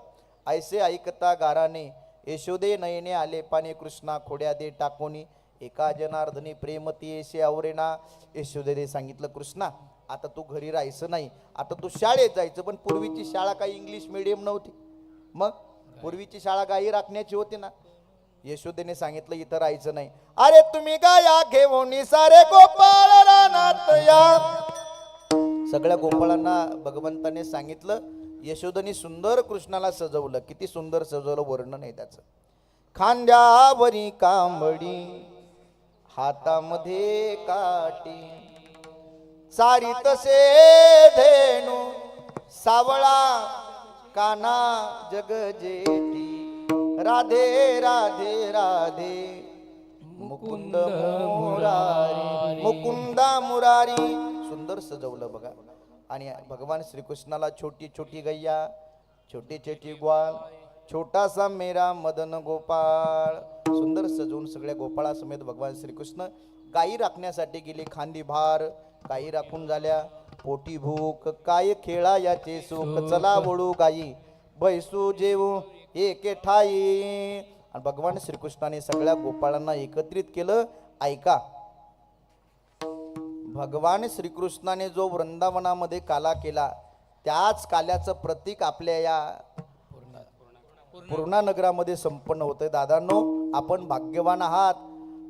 ऐसे ऐकता गाराने, यशोदे नयने आले पाने, कृष्णा खोड्या दे टाकोनी, एका जनार्दनी प्रेमती येशे आवरेना. यशोदेने सांगितलं कृष्णा आता तू घरी राहायचं नाही, आता तू शाळेत जायचं. पण पूर्वीची शाळा काही इंग्लिश मीडियम नव्हती. मग पूर्वीची शाळा गायी राखण्याची होती ना. यशोदेने सांगितलं इथं राहायचं नाही. अरे तुम्ही गाया घेऊन सारे गोपाळ रानात या. सगळ्या गोपाळांना भगवंताने सांगितलं. यशोदेने सुंदर कृष्णाला सजवलं. किती सुंदर सजवलं वर्णन आहे त्याचं. खांद्यावरी कांबडी, हातामध्ये काठी, सारी तसे धेनु, सावळा काना जग जेठी, राधे राधे राधे मुकुंद मुरारी, मुकुंदा मुरारी. सुंदर सजवलं बघा. आणि भगवान श्रीकृष्णाला छोटी छोटी गैया, छोटी छोटी ग्वाल, छोटासा मेरा मदन गोपाळ, सुंदर सजवून सगळ्या गोपाळा समेत भगवान श्रीकृष्ण गायी राखण्यासाठी गेले. खांदी भार गायी राखून झाल्या, पोटी भूक काय खेळा याचे सुख, चला वळू गायी बैसू जेवू एके ठाई. आणि भगवान श्रीकृष्णाने सगळ्या गोपाळांना एकत्रित केलं. ऐका, भगवान श्रीकृष्णाने जो वृंदावनामध्ये काला केला त्याच काल्याचं प्रतीक आपल्या या पूर्णा नगरामध्ये संपन्न होतंय. दादांनो आपण भाग्यवान आहात.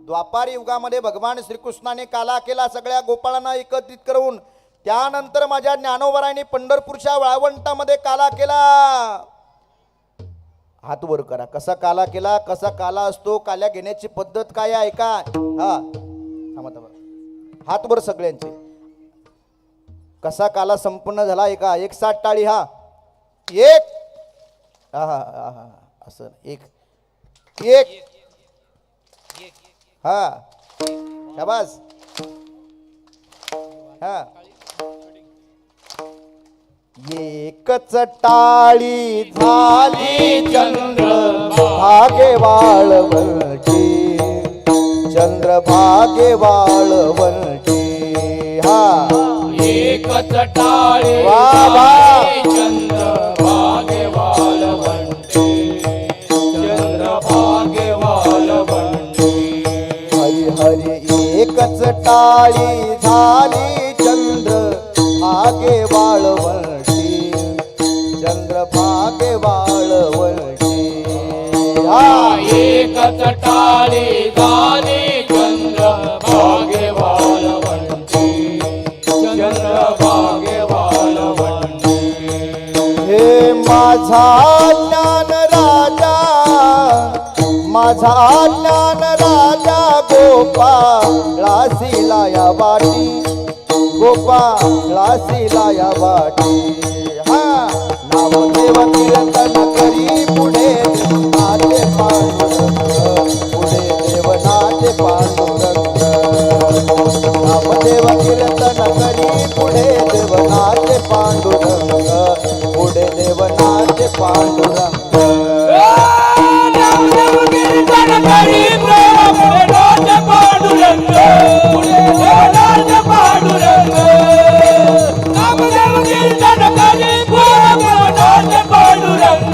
द्वापार युगामध्ये भगवान श्रीकृष्णाने काला केला सगळ्या गोपाळांना एकत्रित करून. त्यानंतर माझ्या ज्ञानोबरायांनी पंढरपूरच्या वाळवंटामध्ये काला केला. हात वर करा. कसा काला केला, कसा काला असतो, काल्या घेण्याची पद्धत काय आहे का. हा थांबा थांबा, हात वर सगळ्यांचे. कसा काला संपन्न झाला एका 160 टाळी. हा एक, हा हा हा असं एक एक, हा शाबास. हा एकच टाळी झाली चंद्र भागे वाळवंटी, चंद्र भागे वाळवंटी. हा एकच टाळी झाली चंद्र भागे वाळवंटी, चंद्र भागे वाळवंटी. हरी हरी एकच टाळी झाली चंद्र भागे वाळवंटी, चंद्र भागे वाळवंटी. एकच टाळी झाली चंद्रभागे वाळवंटी चंद्रभागे वाळवंटी हे माझा ज्ञान राजा माझा ज्ञान राजा गोपाळासीला या वाटी गोपाळासीला या वाटी हा नामदेव कीर्तन करी पुढे देवनाचे पांडुरंग पुढे देवनाचे पांडुरंग नामदेव कीर्तन करी पुढे देवनाचे पांडुरंग पुढे देवनाचे पांडुरंग नामदेव कीर्तन करी पुढे देवनाचे पांडुरंग पुढे देवनाचे पांडुरंग नामदेव कीर्तन करी पुढे देवनाचे पांडुरंग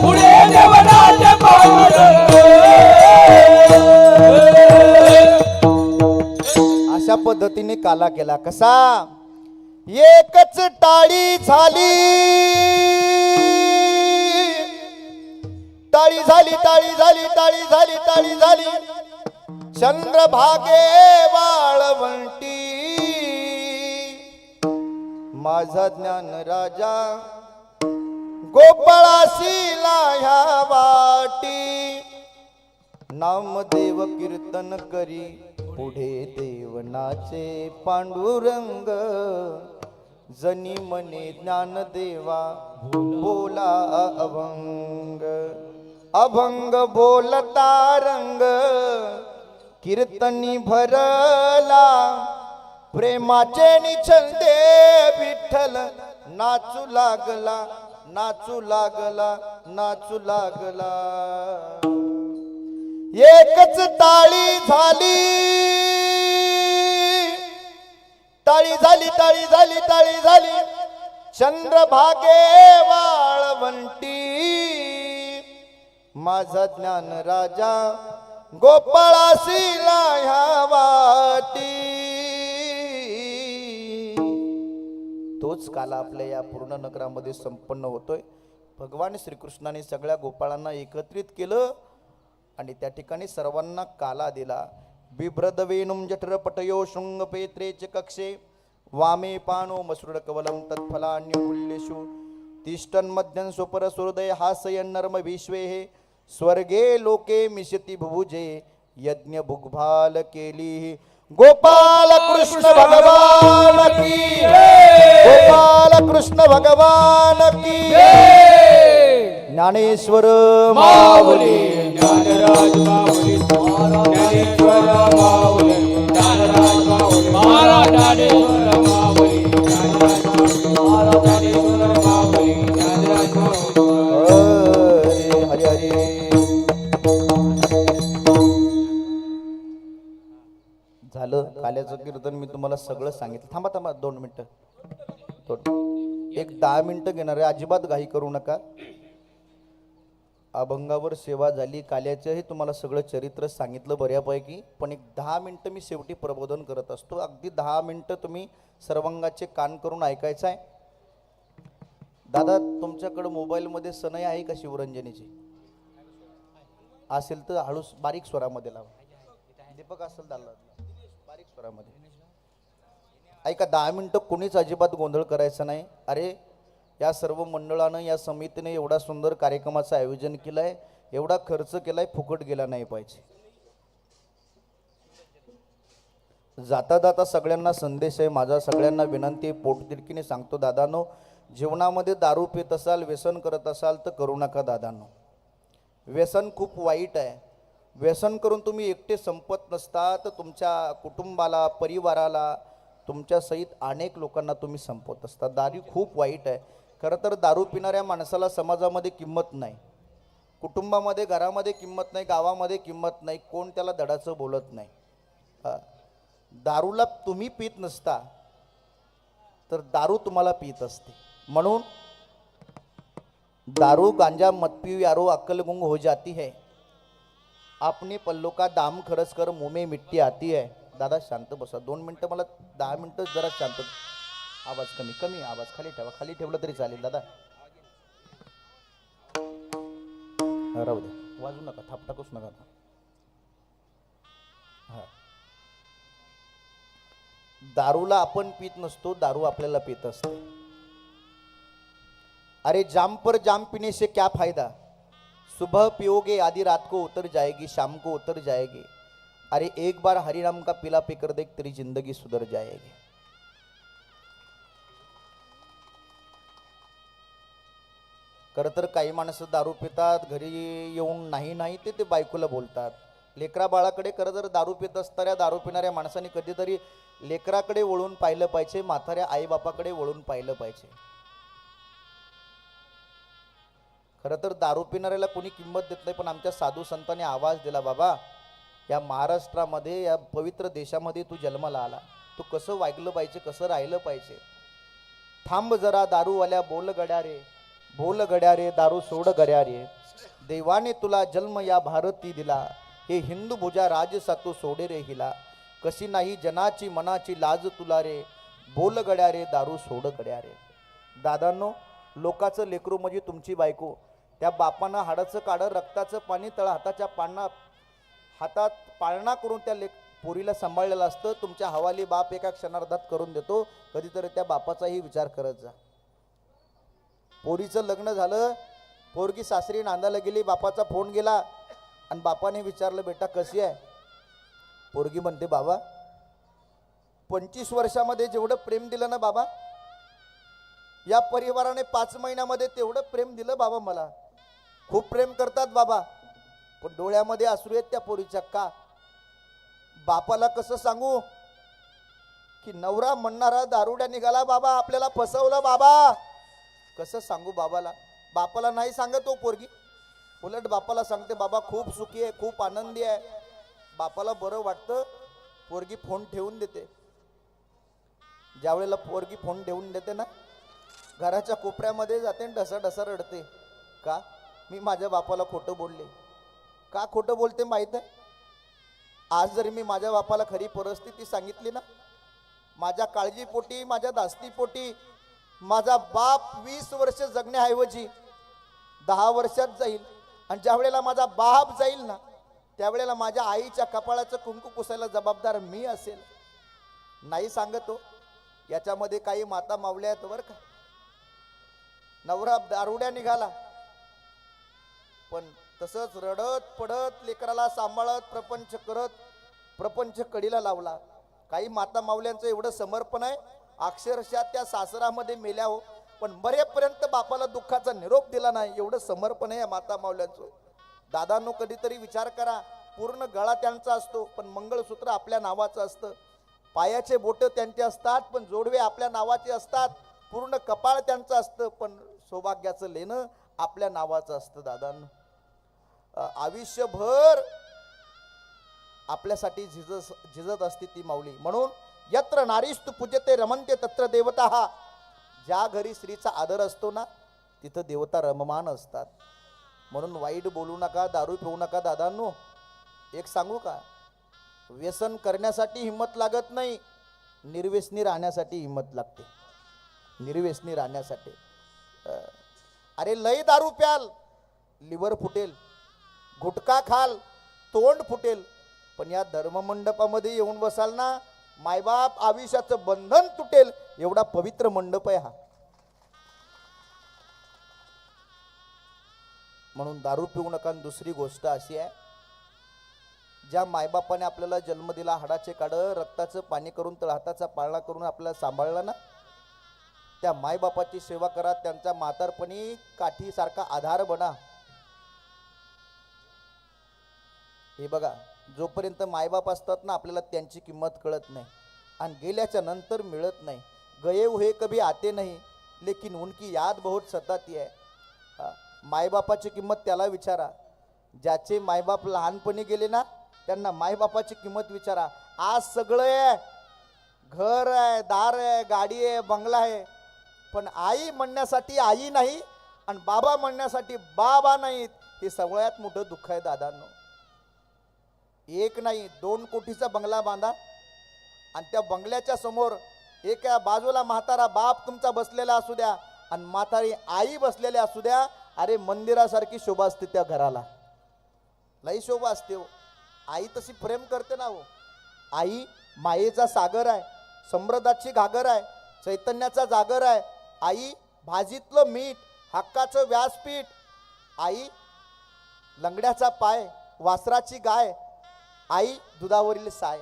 पुढे देवनाचे पांडुरंग अशा पद्धतीने काला केला कसा एकच टाळी झाली टाळी झाली टाळी झाली टाळी झाली टाळी झाली चंद्रभागे वाळवंटी माझा ज्ञान राजा गोपाळासीला ह्या वाटी नामदेव कीर्तन करी पुढे देवनाचे पांडुरंग जनी मने ज्ञानदेवा बोला अभंग अभंग बोलता रंग कीर्तनी भरला प्रेमाचे निछंदे विठ्ठल नाचू लागला नाचू लागला नाचू लागला एकच टाळी झाली टाळी झाली टाळी झाली टाळी झाली चंद्रभागे वाळवंटी माझा ज्ञान राजा गोपाळासीला ह्या वाटी तोच काला आपल्या या पूर्ण नगरामध्ये संपन्न होतोय भगवान श्रीकृष्णाने सगळ्या गोपाळांना एकत्रित केलं आणि त्या ठिकाणी सर्वांना काला दिला बिभ्रदवेनुम जठरपटयो शृंगपेत्रेच कक्षे वामे पानो मसृडकवलं तत्फलान्युल्येषु तिष्ठन् मध्यं स्वपरसुहृदय हासयन् नर्म विश्वे स्वर्गे लोके मिशति भुभुजे यज्ञ भुग्भाल केली गोपाल कृष्ण भगवान की गोपाल कृष्ण भगवान की ज्ञानेश्वर माऊली ज्ञानराज माऊली ज्ञानेश्वर माऊली ज्ञानराज माऊली महाराज ज्ञानेश्वर माऊली ज्ञानराज माऊली ज्ञानराज माऊली हरे हरे हरे झालं काल्याचं कीर्तन मी तुम्हाला सगळं सांगितलं थांबा थांबा 2 मिनिटं एक 10 मिनिटं घेणार आहे अजिबात घाई करू नका अभंगावर सेवा झाली काल्याचंही तुम्हाला सगळं चरित्र सांगितलं बऱ्यापैकी पण एक 10 मिनिटं मी शेवटी प्रबोधन करत असतो अगदी 10 मिनिटं तुम्ही सर्वांगाचे कान करून ऐकायचं आहे दादा तुमच्याकडे मोबाईलमध्ये सनई आहे का शिवरंजनीची असेल तर हळूच बारीक स्वरामध्ये लावा दीपक असेल दादा बारीक स्वरामध्ये ऐका 10 मिनिटं कोणीच अजिबात गोंधळ करायचा नाही अरे या सर्व मंडळानं या समितीने एवढा सुंदर कार्यक्रमाचं आयोजन केलं आहे एवढा खर्च केलाय फुकट गेला नाही पाहिजे जाता जाता सगळ्यांना संदेश आहे माझा सगळ्यांना विनंती आहे पोटतिडकीने सांगतो दादांनो जीवनामध्ये दारू पित असाल व्यसन करत असाल तर करू नका दादांनो व्यसन खूप वाईट आहे व्यसन करून तुम्ही एकटे संपत नसता तर तुमच्या कुटुंबाला परिवाराला तुमच्या सहित अनेक लोकांना तुम्ही संपवत असता दारू खूप वाईट आहे खरं तर दारू पिणाऱ्या माणसाला समाजामध्ये किंमत नाही कुटुंबामध्ये घरामध्ये किंमत नाही गावामध्ये किंमत नाही कोण त्याला धडाचं बोलत नाही दारूला तुम्ही पित नसता तर दारू तुम्हाला पित असते म्हणून दारू गांजा मत पियो यारो अक्कल गुंग हो जाती है अपने पल्लों का दाम खर्च कर मुंह में मिट्टी आती है दादा शांत बसा 2 मिनिटं मला 10 मिनिटं जरा शांत आवाज कमी कमी आवाज खाली ठेवा खाली ठेवलं तरी चालेल दादा राहू दे वाजू नका, थाप टाकूच नका. हा, दारूला आपण पीत नसतो, दारू आपल्याला पीत असते. अरे जाम पर जाम पीने से क्या फायदा, सुबह पियोगे आधी रात को उतर जाएगी, शाम को उतर जाएगी. अरे एक बार हरिनाम का पिला पीकर देख, तेरी जिंदगी सुधर जाएगी. खरं तर काही माणसं दारू पितात, घरी येऊन नाही ते बायकोला बोलतात. लेकरा बाळाकडे खरं जर दारू पित असणाऱ्या दारू पिणाऱ्या माणसाने कधीतरी लेकराकडे वळून पाहिलं पाहिजे, म्हाताऱ्या आईबापाकडे वळून पाहिलं पाहिजे. खरं तर दारू पिणाऱ्याला कोणी किंमत देत नाही, पण आमच्या साधू संतांनी आवाज दिला, बाबा या महाराष्ट्रामध्ये, या पवित्र देशामध्ये तू जन्माला आला, तू कसं वागलं पाहिजे, कसं राहिलं पाहिजे. थांब जरा दारूवाल्या बोल गड्या रे, बोल गड्या रे, दारू सोड गड्या रे, देवाने तुला जन्म या भारती दिला, हे हिंदू भुजा राजसा तू सोडे रे हिला, कशी नाही जनाची मनाची लाज तुला रे, बोल गड्या रे, दारू सोड गड्या रे. दादांनो, लोकाचं लेकरू म्हणजे तुमची बायको, त्या बापानं हाडाचं काढं, रक्ताचं पाणी तळ हाताच्या हातात पाळणा करून त्या पोरीला सांभाळलेलं असतं. तुमच्या हवाली बाप एका क्षणार्धात करून देतो. कधीतरी त्या बापाचाही विचार करत जा. पोरीचं लग्न झालं, पोरगी सासरी नांदायला गेली, बापाचा फोन गेला आणि बापाने विचारलं, बेटा कशी आहे. पोरगी म्हणते, बाबा 25 वर्षामध्ये जेवढं प्रेम दिलं ना बाबा, या परिवाराने 5 महिन्यामध्ये तेवढं प्रेम दिलं बाबा मला. खूप प्रेम करतात बाबा, पण डोळ्यामध्ये अश्रू आहेत त्या पोरीच्या. का बापाला कसं सांगू की नवरा म्हणणारा दारुड्या निघाला बाबा, आपल्याला फसवलं बाबा, कसं सांगू बाबाला. बापाला नाही सांगत हो पोरगी, उलट बापाला सांगते, बाबा खूप सुखी आहे, खूप आनंदी आहे. बापाला बरं वाटतं, पोरगी फोन ठेवून देते. ज्यावेळेला पोरगी फोन ठेवून देते ना, घराच्या कोपऱ्यामध्ये जाते, ढसा रडते. का मी माझ्या बापाला खोटं बोलले. का खोटं बोलते माहीत आहे. आज जरी मी माझ्या बापाला खरी परिस्थिती सांगितली ना, माझ्या काळजीपोटी, माझ्या दास्तीपोटी माझा बाप 20 वर्ष जगण्याऐवजी 10 वर्षात जाईल. आणि ज्या वेळेला माझा बाप जाईल ना, त्यावेळेला माझ्या आईच्या कपाळाचं कुंकू पुसायला जबाबदार मी असेल. नाही सांगतो, याच्यामध्ये काही माता मावल्या आहेत बरं का. नवरा दारुड्या निघाला, पण तसंच रडत पडत लेकराला सांभाळत प्रपंच करत प्रपंच कडीला लावला. काही माता मावल्यांचं एवढं समर्पण आहे, अक्षरशः त्या सासरामध्ये मेल्या हो, पण मरेपर्यंत बापाला दुःखाचा निरोप दिला नाही, एवढं समर्पण आहे या माता मावल्यांचं. दादांनो, कधीतरी विचार करा, पूर्ण गळा त्यांचा असतो पण मंगळसूत्र आपल्या नावाचं असतं, पायाचे बोट त्यांचे असतात पण जोडवे आपल्या नावाचे असतात, पूर्ण कपाळ त्यांचं असतं पण सौभाग्याचं लेणं आपल्या नावाचं असतं. दादांनो, आयुष्यभर आपल्यासाठी झिजत असते ती माऊली. म्हणून यत्र नारीस्तु पूजते रमन्ते तत्र देवता. ज्या घरी स्त्रीचा आदर असतो ना, तिथं देवता रममान असतात. म्हणून वाईट बोलू नका, दारू पिऊ नका. दादांनो, एक सांगू का, व्यसन करण्यासाठी हिंमत लागत नाही, निर्व्यसनी राहण्यासाठी हिंमत लागते. निर्व्यसनी राहण्यासाठी. अरे लय दारू प्याल, लिव्हर फुटेल, गुटखा खाल, तोंड फुटेल, पण या धर्ममंडपामध्ये येऊन बसाल ना, मायबाप आयुष्याचं बंधन तुटेल. एवढा पवित्र मंडप आहे हा. म्हणून दारू पिऊ नका. दुसरी गोष्ट अशी आहे, ज्या मायबापाने आपल्याला जन्म दिला, हाडाचे काढं, रक्ताचं पाणी करून तळहाताचा पाळणा करून आपल्याला सांभाळला ना, त्या मायबापाची सेवा करा. त्यांच्या म्हातारपणी काठीसारखा आधार बना. हे बघा, जोपर्यंत मायबाप असतात ना, आपल्याला त्यांची किंमत कळत नाही आणि गेल्याच्या नंतर मिळत नाही. गए हुए कभी आते नहीं, लेकिन उनकी याद बहुत सताती है. मायबापाची किंमत त्याला विचारा. ज्याचे मायबाप लहानपणी गेले ना, त्यांना मायबापाची किंमत विचारा. आज सगळं आहे, घर आहे, दार आहे, गाडी आहे, बंगला आहे, पण आई म्हणण्यासाठी आई नाही आणि बाबा म्हणण्यासाठी बाबा नाहीत. हे सगळ्यात मोठं दुःख आहे दादांनो. 1 नाही 2 कोटीचा बंगला बांधा आणि त्या बंगल्याच्या समोर एका बाजूला म्हातारा बाप तुमचा बसलेला असू द्या आणि म्हातारी आई बसलेल्या असू द्या. अरे मंदिरासारखी शोभा असते त्या घराला. लई शोभा असते हो. आई तशी प्रेम करते ना हो. आई मायेचा सागर आहे, समृद्धाची घागर आहे, चैतन्याचा जागर आहे. आई भाजीतलं मीठ, हक्काचं व्यासपीठ. आई लंगड्याचा पाय, वासराची गाय. आई दुधावरील साय.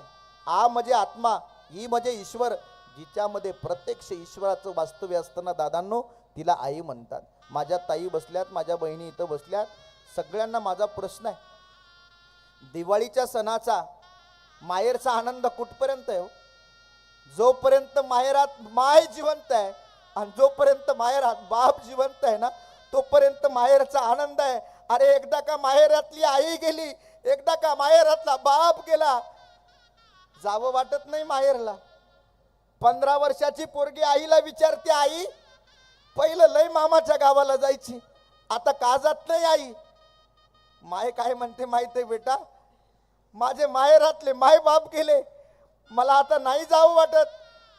आ म्हणजे आत्मा, ही म्हणजे ईश्वर, जिच्यामध्ये प्रत्यक्ष ईश्वराचं वास्तव्य असताना दादांनो तिला आई म्हणतात. माझ्या ताई बसल्यात, माझ्या बहिणी इथं बसल्यात. सगळ्यांना माझा प्रश्न आहे, दिवाळीच्या सणाचा माहेरचा आनंद कुठपर्यंत आहे हो? जोपर्यंत माहेरात माय जिवंत आहे आणि जोपर्यंत माहेरात बाप जिवंत आहे ना, तोपर्यंत माहेरचा आनंद आहे. अरे एकदा का माहेरातली आई गेली, एकदा का माहेरातला बाप गेला, जावं वाटत नाही माहेरला. 15 वर्षाची पोरगी आईला विचारते, आई पहिलं लय मामाच्या गावाला जायची, आता का जात नाही आई? माय काय म्हणते माहिती आहे बेटा, माझे माहेरातले माय बाप गेले, मला आता नाही जावं वाटत.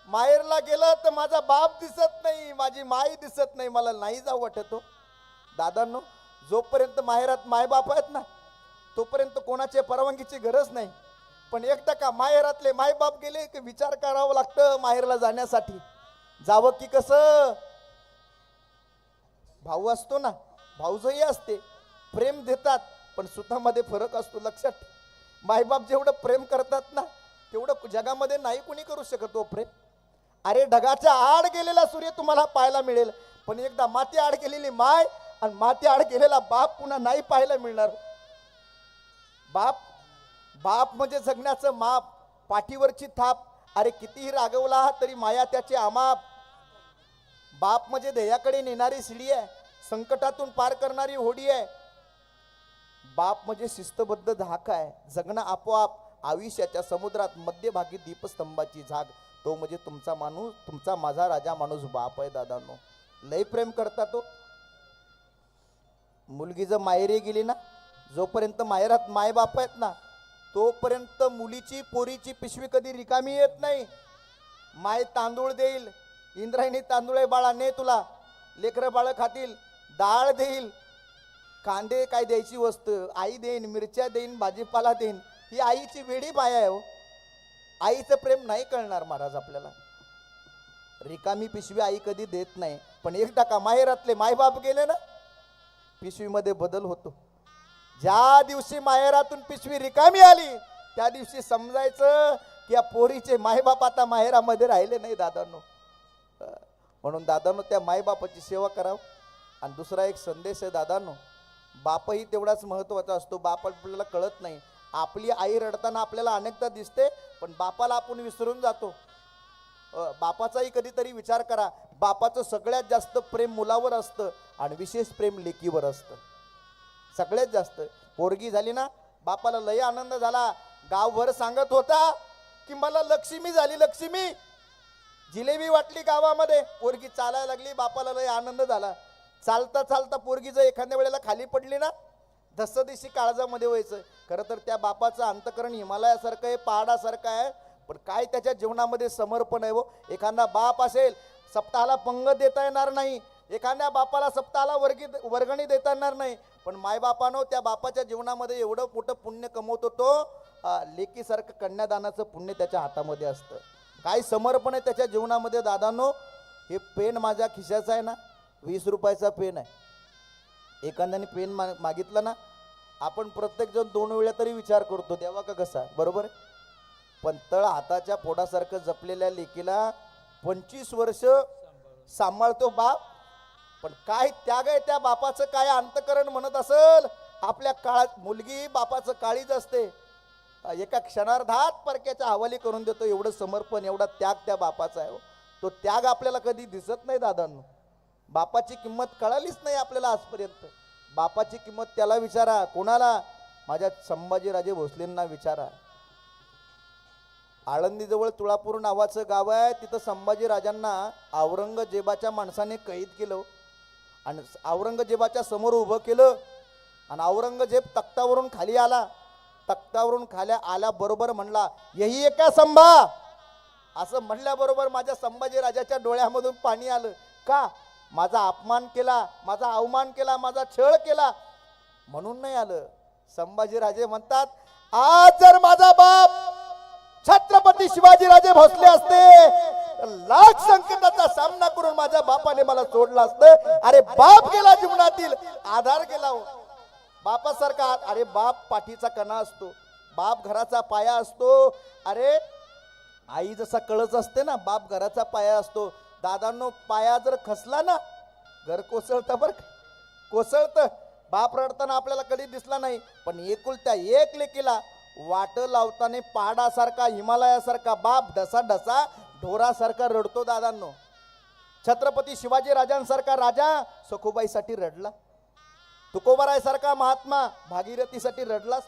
माहेरला गेलं तर माझा बाप दिसत नाही, माझी माई दिसत नाही, मला नाही जावं वाटत हो. दादांनो, जोपर्यंत माहेरात मायबाप आहेत ना, तोपर्यंत कोणाच्या परवानगीची गरज नाही. पण एकदा का माहेरातले मायबाप गेले की विचार करावं लागतं माहेरला जाण्यासाठी. जावं की कसं? भाऊ असतो ना, भाऊजही असते, प्रेम देतात, पण स्वतःमध्ये फरक असतो. लक्षात, मायबाप जेवढं प्रेम करतात ना, तेवढं जगामध्ये नाही कोणी करू शकत हो प्रेम. अरे ढगाच्या आड गेलेला सूर्य तुम्हाला पाहायला मिळेल, पण एकदा माती आड गेलेली माय आणि माती आड गेलेला बाप पुन्हा नाही पाहायला मिळणार. बाप बाप म्हणजे जगण्याचं माप, पाठीवरची थाप. अरे कितीही रागवला तरी माया त्याची अमाप. बाप म्हणजे ध्येयाकडे नेणारी शिडी आहे, संकटातून पार करणारी होडी आहे. बाप म्हणजे शिस्तबद्ध धाक आहे, जगणं आपोआप आयुष्याच्या समुद्रात मध्यभागी दीपस्तंभाची झाग. तो म्हणजे तुमचा माणूस, तुमचा माझा राजा माणूस बाप आहे. दादांनो, लय प्रेम करता तो. मुलगी जर माहेरी गेली ना, जोपर्यंत माहेरात माय बाप आहेत ना, तोपर्यंत मुलीची पोरीची पिशवी कधी रिकामी येत नाही. माय तांदूळ देईल, इंद्रायणी तांदूळ आहे बाळा, ने तुला, लेकरं बाळ खातील. डाळ देईल, कांदे काय द्यायची वस्तू आई देईन, मिरच्या देईन, भाजीपाला देईन. ही आईची वेडी माया आहे हो. आईचं प्रेम नाही कळणार महाराज आपल्याला. रिकामी पिशवी आई कधी देत नाही. पण एकदा का माहेरातले मायबाप गेले ना, पिशवीमध्ये बदल होतो. ज्या दिवशी माहेरातून पिशवी रिकामी आली, त्या दिवशी समजायचं की या पोरीचे मायबाप आता माहेरामध्ये राहिले नाही. दादांनो, म्हणून दादांनो त्या मायबापाची सेवा करावं. आणि दुसरा एक संदेश आहे दादांनो, बापही तेवढाच महत्त्वाचा असतो. बाप आपल्याला कळत नाही. आपली आई रडताना आपल्याला अनेकदा दिसते, पण बापाला आपण विसरून जातो. बापाचाही कधीतरी विचार करा. बापाचं सगळ्यात जास्त प्रेम मुलावर असतं आणि विशेष प्रेम लेकीवर असतं. सगळ्यात जास्त. पोरगी झाली ना, बापाला लय आनंद झाला. गावभर सांगत होता की मला लक्ष्मी झाली, लक्ष्मी. जिलेबी वाटली गावामध्ये, पोरगी चालायला लागली, बापाला लय आनंद झाला. चालता चालता पोरगी जर एखाद्या वेळेला खाली पडली ना, धस्सदिशी काळजामध्ये व्हायचं. खरं तर त्या बापाचं अंतकरण हिमालयासारखं आहे, पहाडासारखं आहे, पण काय त्याच्या जीवनामध्ये समर्पण आहे. व एखादा बाप असेल, सप्ताहाला पंग देता येणार नाही, एखाद्या बापाला सप्ताहाला वर्गणी देता येणार नाही, पण मायबापानं त्या बापाच्या जीवनामध्ये एवढं मोठं पुण्य कमवतो. तो लेकीसारखं कन्यादानाचं पुण्य त्याच्या हातामध्ये असतं. काय समर्पण आहे त्याच्या जीवनामध्ये. दादांनो, हे पेन माझ्या खिशाचं आहे ना, 20 रुपयाचा पेन आहे. एखाद्याने पेन मागितलं ना, आपण प्रत्येकजण 2 वेळा तरी विचार करतो द्यावा का कसा, बरोबर आहे. पण तळ हाताच्या पोटासारखं जपलेल्या लेकीला 25 वर्ष सांभाळतो बाप. पण काय त्याग आहे त्या बापाचं, काय अंतकरण म्हणत असेल. आपल्या काळात मुलगी बापाचं काळीच असते, एका क्षणार्धात परक्याच्या हवाली करून देतो. एवढं समर्पण, एवढा त्याग त्या बापाचा आहे. तो त्याग आपल्याला कधी दिसत नाही. दादांनो, बापाची किंमत कळालीच नाही आपल्याला आजपर्यंत. बापाची किंमत त्याला विचारा. कोणाला? माझ्या संभाजीराजे भोसलेंना विचारा. आळंदीजवळ तुळापूर नावाचं गाव आहे, तिथं संभाजीराजांना औरंगजेबाच्या माणसाने कैद केलं आणि औरंगजेबाच्या समोर उभं केलं. आणि औरंगजेब तख्तावरून खाली आला. तख्तावरून खाली आल्याबरोबर म्हणला, यही आहे का संभा? असं म्हणल्याबरोबर माझ्या संभाजीराजाच्या डोळ्यामधून पाणी आलं. का? माझा अपमान केला, माझा अवमान केला, माझा छळ केला म्हणून नाही आलं. संभाजीराजे म्हणतात आज जर माझा बाप छत्रपती शिवाजीराजे भोसले असते तर लाख संकटाचा सामना करून माझ्या बापाने मला सोडलं असतं. अरे बाप गेला जीवनातील आधार गेला हो. बापासारखा अरे बाप पाठीचा कणा असतो, बाप घराचा पाया असतो. अरे आई जसा कळच असते ना, बाप घराचा पाया असतो. दादांनो पाया जर खसला ना घर कोसळतं बरं का, कोसळतं. बाप रडताना आपल्याला कधी दिसला नाही, पण एकुलत्या एक लेकीला वाट लावताना पहाडासारखा हिमालयासारखा बाप ढसा ढसा ढोरासारखा रडतो. दादांनो छत्रपती शिवाजी राजांसारखा राजा सखुबाईसाठी रडला, तुकोबारायसारखा महात्मा भागीरथीसाठी रडलास.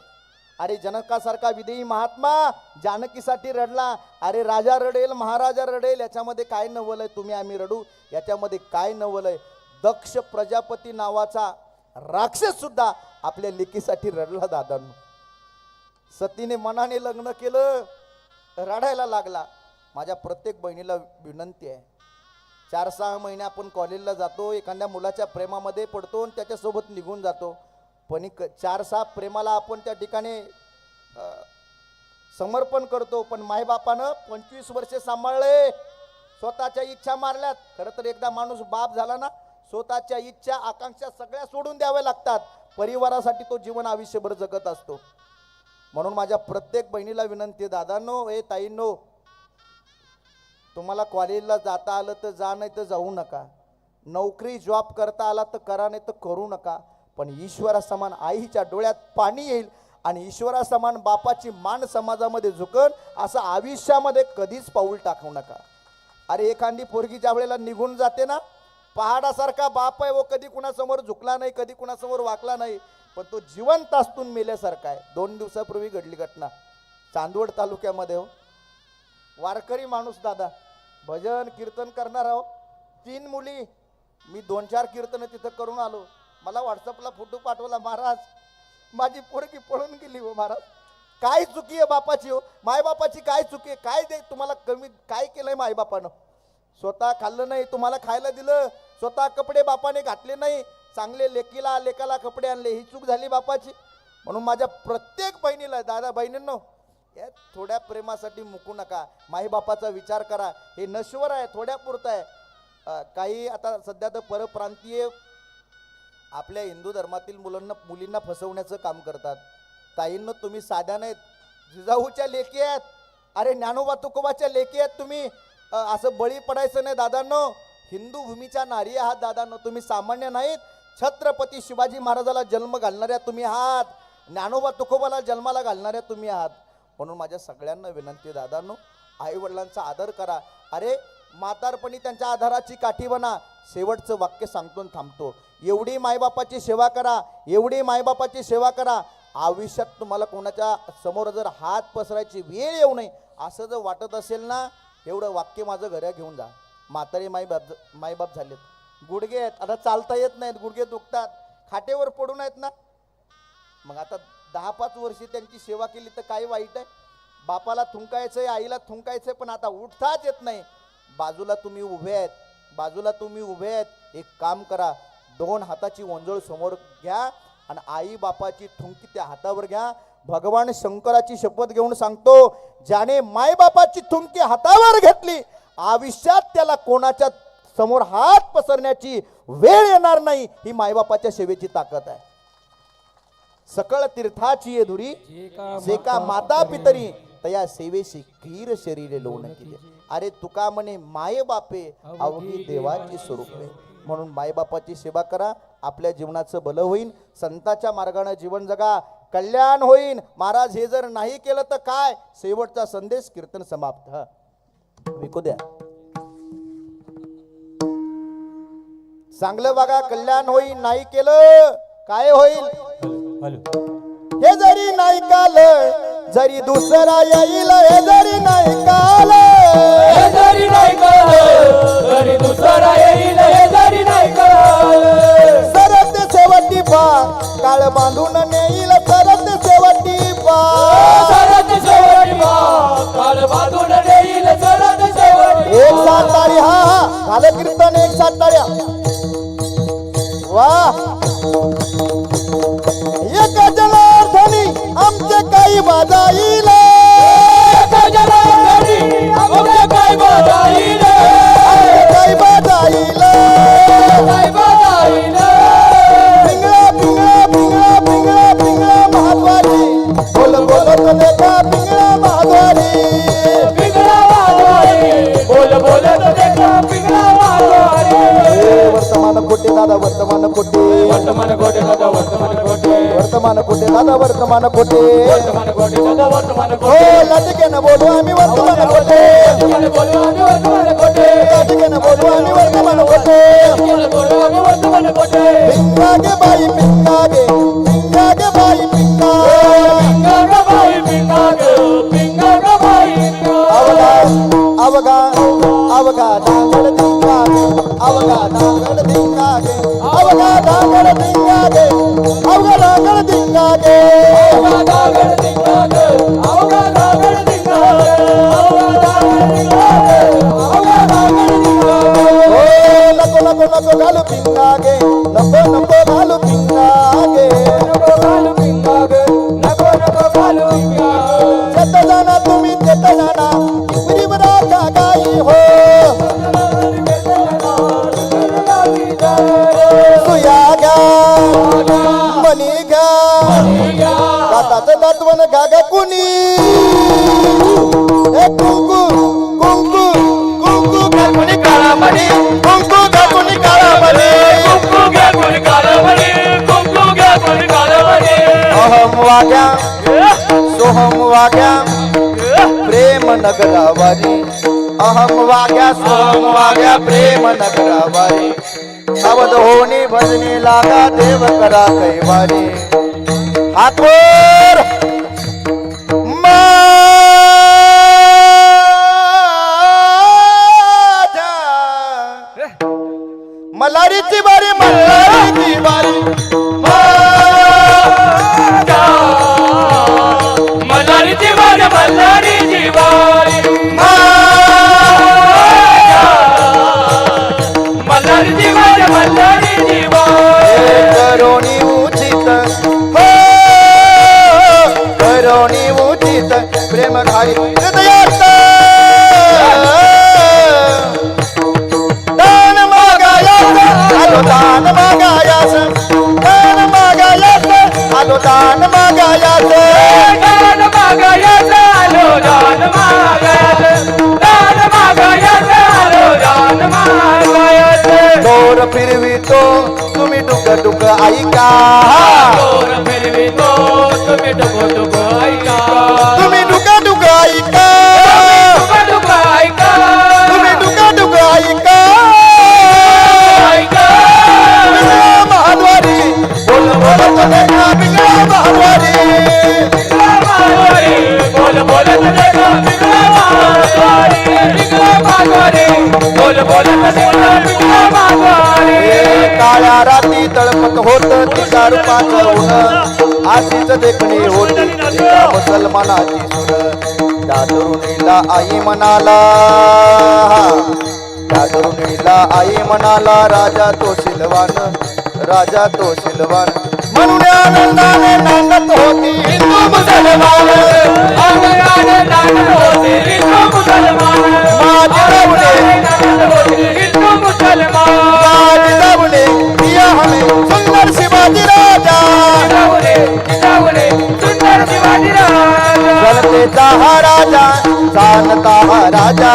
अरे जनकासारखा विदेही महात्मा जानकीसाठी रडला. अरे राजा रडेल महाराजा रडेल याच्यामध्ये काय नवलय, तुम्ही आम्ही रडू याच्यामध्ये काय नवलय. दक्ष प्रजापती नावाचा राक्षस सुद्धा आपल्या लेकीसाठी रडला. दादांनो सतीने मनाने लग्न केलं, रडायला लागला. माझ्या प्रत्येक बहिणीला विनंती आहे, 4-6 महिने आपण कॉलेजला जातो, एखाद्या मुलाच्या प्रेमामध्ये पडतो आणि त्याच्यासोबत निघून जातो. पण 4-6 प्रेमाला आपण त्या ठिकाणी समर्पण करतो. पण मायबापानं 25 वर्षे सांभाळले, स्वतःच्या इच्छा मारल्यात. खरं तर एकदा माणूस बाप झाला ना, स्वतःच्या इच्छा आकांक्षा सगळ्या सोडून द्याव्या लागतात. परिवारासाठी तो जीवन आयुष्यभर जगत असतो. म्हणून माझ्या प्रत्येक बहिणीला विनंती आहे, दादांनो ए ताईंनो, तुम्हाला कॉलेजला जाता आलं तर जा, नाही तर जाऊ नका. नोकरी जॉब करता आला तर करा, नाही तर करू नका. पण ईश्वरासमान आईच्या डोळ्यात पाणी येईल आणि ईश्वरासमान बापाची मान समाजामध्ये झुकन असं आयुष्यामध्ये कधीच पाऊल टाकू नका. अरे एखादी पोरगी ज्या वेळेला निघून जाते ना, पहाडासारखा बाप आहे, वो कधी कुणासमोर झुकला नाही, कधी कुणासमोर वाकला नाही, पण तो जिवंत असतून मेल्यासारखा आहे. 2 दिवसापूर्वी घडली घटना चांदवड तालुक्यामध्ये. हो वारकरी माणूस दादा, भजन कीर्तन करणार आहो, 3 मुली. मी 2-4 कीर्तन तिथं करून आलो. मला व्हॉट्सअपला फोटो पाठवला, महाराज माझी पोरगी पळून गेली हो महाराज. काय चुकी आहे बापाची हो, मायबापाची काय चुकी आहे? काय दे तुम्हाला कमी काय केलंय मायबापानं? स्वतः खाल्लं नाही, तुम्हाला खायला दिलं. स्वतः कपडे बापाने घातले नाही, चांगले लेकाला कपडे आणले, ही चूक झाली बापाची. म्हणून माझ्या प्रत्येक बहिणीला, दादा बहिणींनो, या थोड्या प्रेमासाठी मुकू नका. माईबापाचा विचार करा. हे नश्वर आहे, थोड्या पुरतं आहे. काही आता सध्या तर परप्रांतीय आपल्या हिंदू धर्मातील मुलींना फसवण्याचं काम करतात. ताईंनो तुम्ही साध्या नाहीत, जिजाऊच्या लेकी आहेत. अरे ज्ञानोबा तुकोबाच्या लेकी आहेत तुम्ही. असं बळी पडायचं नाही दादांनो. हिंदू भूमीच्या नारी आहात दादांनो, तुम्ही सामान्य नाहीत. छत्रपती शिवाजी महाराजाला जन्म घालणाऱ्या तुम्ही आहात, ज्ञानोबा तुकोबाला जन्माला घालणाऱ्या तुम्ही आहात. म्हणून माझ्या सगळ्यांना विनंती दादांनो, आई वडिलांचा आदर करा. अरे म्हातारपणी त्यांच्या आधाराची काठी बना. शेवटचं वाक्य सांगतो आणि थांबतो. एवढी मायबापाची सेवा करा, एवढी मायबापाची सेवा करा. आयुष्यात तुम्हाला कोणाच्या समोर जर हात पसरायची वेळ येऊ नये असं जर वाटत असेल ना, एवढं वाक्य माझं घरा घेऊन जा. म्हातारी मायबाप झालेत, गुडघे आहेत, आता चालता येत नाहीत, गुडघे दुखतात, खाटेवर पडून आहेत ना. मग आता 10-5 वर्षी त्यांची सेवा केली तर काय वाईट आहे? बापाला थुंकायचंय, आईला थुंकायचंय, पण आता उठताच येत नाही. बाजूला तुम्ही उभे आहेत, बाजूला तुम्ही उभे आहेत. एक काम करा, 2 हाताची ओंजळ समोर घ्या आणि आई बापाची थुंकी त्या हातावर घ्या. भगवान शंकराची शपथ घेऊन सांगतो, ज्याने मायबापाची थुंकी हातावर घेतली आयुष्यात त्याला कोणाच्या समोर हात पसरण्याची वेळ येणार नाही. ही मायबापाच्या सेवेची ताकद आहे. सकळ तीर्थाची ये धुरी जे का माता पितरी तया सेवेशी खीर शरीरे लोण केले. अरे तुका म्हणे माय बापे अवघी देवाची स्वरूपे. म्हणून मायबापाची सेवा करा, आपल्या जीवनाचं भलं होईल. संताच्या मार्गाने जीवन जगा, कल्याण होईल. महाराज हे जर नाही केलं तर काय? शेवटचा संदेश कीर्तन समाप्त. विकू द्या, चांगलं बघा, कल्याण होईल. नाही केलं काय होईल? हे जरी नाही काल जरी दुसरा येईल, हे जरी नाही काल, हे जरी नाही कळलं तरी दुसरा येईल, हे जरी नाही कळलं. सरत शेवटी पा काळ बांधून नेईल, सरत शेवटी पा, सरत शेवटी काल बांधून नेईल, सरत शेवटी. एक साथ तारी. हा झालं कीर्तन, एक साथ ताऱ्या. वा एक जनार्दन दादा वर्तमान कोटे वर्तमान कोटे दादा वर्तमान कोटे वर्तमान कोटे दादा वर्तमान कोटे वर्तमान कोटे दादा वर्तमान हो कोटे लाटकेनं बोलू आम्ही वर्तमान कोटे वर्तमान बोलू आम्ही वर्तमान कोटे लाटकेनं बोलू आम्ही वर्तमान कोटे वर्तमान बोलू आम्ही वर्तमान कोटे पिंगागे बाई पिंगागे बाई पिंगा पिंगा बाई पिंगा बाई अवगा अवगा अवगा दांगड दिंगागे अवगा दांगड दिंगागे अवगा दांगड दिंगागे अवगा दांगड दिंगागे अवगा दागड दिंगागे अवगा दागड दिंगागे अवगा दागड दिंगागे अवगा दागड दिंगागे ओ नको नको नको घालू पिंगागे नको नको घालू पिंगागे नको घालू पिंगागे नको नको घालू पिंगागे जत जाना तुम्ही तेत जाना इपरी बरा का गाई हो सुयागा मनीगा दाताचं दातवन गागा कुणी ए कुंकू कुंकू कुंकू गाकुनी काळा मणी कुंकू गाकुनी काळा मणी अहम वाग्या सोहम वाग्या प्रेम नगरावारी अहम वाग्या सोहम वाग्या प्रेम नगरावारी अवध होनी भजनी लागा देव करा कैवारी हातवर मल्हारीची बारी मल्हारीची बारी मल्हारीची वारी मल्हारीची वारी मल्हारीची वारी मल्हारीची वारी करोनी उचित हो करोनी उचित प्रेम घाई हृदयात दान मागायास आलो दान मागायास दान मागायास आलो दान मागायास दान मागायचं आलो दान मागायचं दान मागायचं आलो दान मागायचं दोर फिरवितो तुम्ही डुक डुक ऐका दोर फिरवितो तुम्ही डुको डुको ऐका तुम्ही डुक डुक ऐका डुको डुको ऐका तुम्ही डुक डुक ऐका ऐका बिंगळा महाद्वारी बोल बोलत देखा बिंगळा महाद्वारी बोल बोल देखा बिगड़ा मारवाड़ी बिगड़ा मारवाड़ी बोल बोल देखा बिगड़ा मारवाड़ी काळ्या राती तळपत होत तिच्या रूपाचं ऊन आशीच देखणी होती एका मुसलमानाची सुन त्या तरुणीला आई म्हणाला त्या तरुणीला आई म्हणाला राजा तो सिलवान राजा तो सिलवान म्हणून आनंदाने नांदत होती हिंदू मुसलमान आगराने नांदत होते हिंदू मुसलमान माझी जाऊने हिंदू मुसलमान माझी जाऊने दिया हमें सुंदर शिवाजी राजा जाऊने सुंदर शिवाजी राजा जनतेचा हा राजा जाणता हा राजा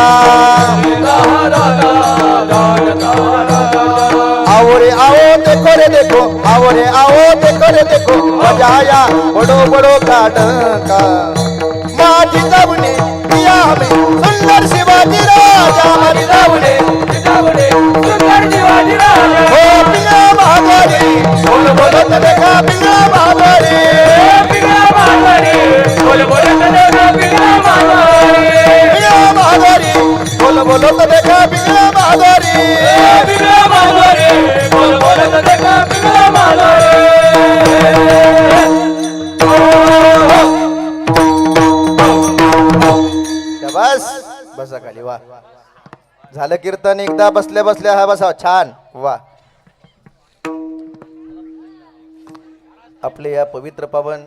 आओ रे आओ देखो रे देखो आओ रे आओ देखो रे देखो मजा आया बड़ो बड़ो गार्डन का माझी जाऊने दिया हमें सुंदर शिवाजी राजा माझी जाऊने सुंदर शिवाजी राजा हो पिंगळा महाद्वारी बोल बोलत देखा पिंगळा महाद्वारी बिगड़ा मारवाड़ी बोल बोल देखा बिगड़ा मारवाड़ी पिंगळा महाद्वारी बोल बोलत देखा पिंगळा महाद्वारी बिगड़ा मारवाड़ी बोल बोल देखा बिगड़ा मारवाड़ी बस बसा खाली वा झालं कीर्तन एकदा बसल्या बसल्या हा बसा छान वा आपले या पवित्र पावन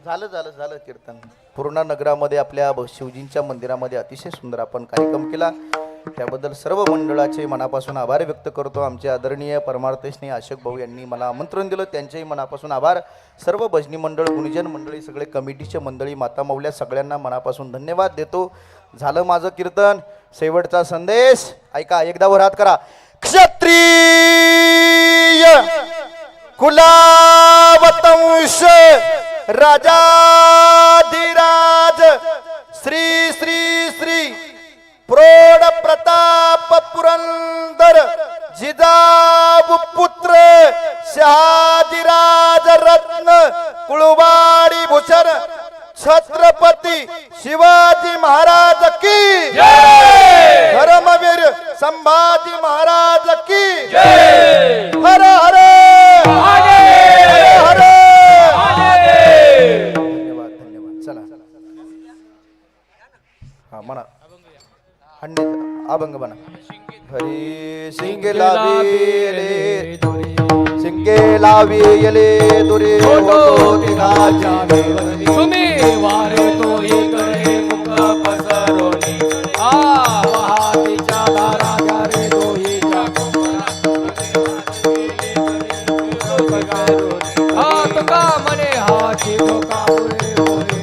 झालं झालं झालं कीर्तन पूर्ण नगरामध्ये आपल्या शिवजींच्या मंदिरामध्ये अतिशय सुंदर आपण कार्यक्रम केला त्याबद्दल सर्व मंडळाचे मनापासून आभार व्यक्त करतो आमचे आदरणीय परमार्थस्नेही अशोक भाऊ यांनी मला आमंत्रण दिलं त्यांचेही मनापासून आभार सर्व भजनी मंडळ गुणीजन मंडळी सगळे कमिटीचे मंडळी माता माऊल्या सगळ्यांना मनापासून धन्यवाद देतो झालं माझं कीर्तन शेवटचा संदेश ऐका एकदा वर हात करा क्षत्रिय कुलावतंश राजाधिराज श्री श्री श्री प्रौढ प्रताप पुरंदर जिजाऊ पुत्र शहाजीराज रत्न कुळवाडी भूषण छत्रपती शिवाजी महाराज की धर्मवीर संभाजी महाराज की हर हर हर हर. धन्यवाद धन्यवाद. चला हा म्हणा हंडी अभंग म्हणा. हरी शिंगे लाविले शिंगे लाविले दुरे तुम्ही वारे तो इकडे मुख पसरवणे आ वाहतीच्या दारा घरे दोहीच्या हा तुका मने हाची धोका पुरे पुरे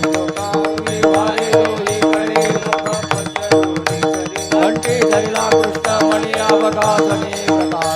धोका पुरे वारे दोहीकडे मुख पसरवणे घंटी धरला कृष्ण मणी अवघातने प्रकाश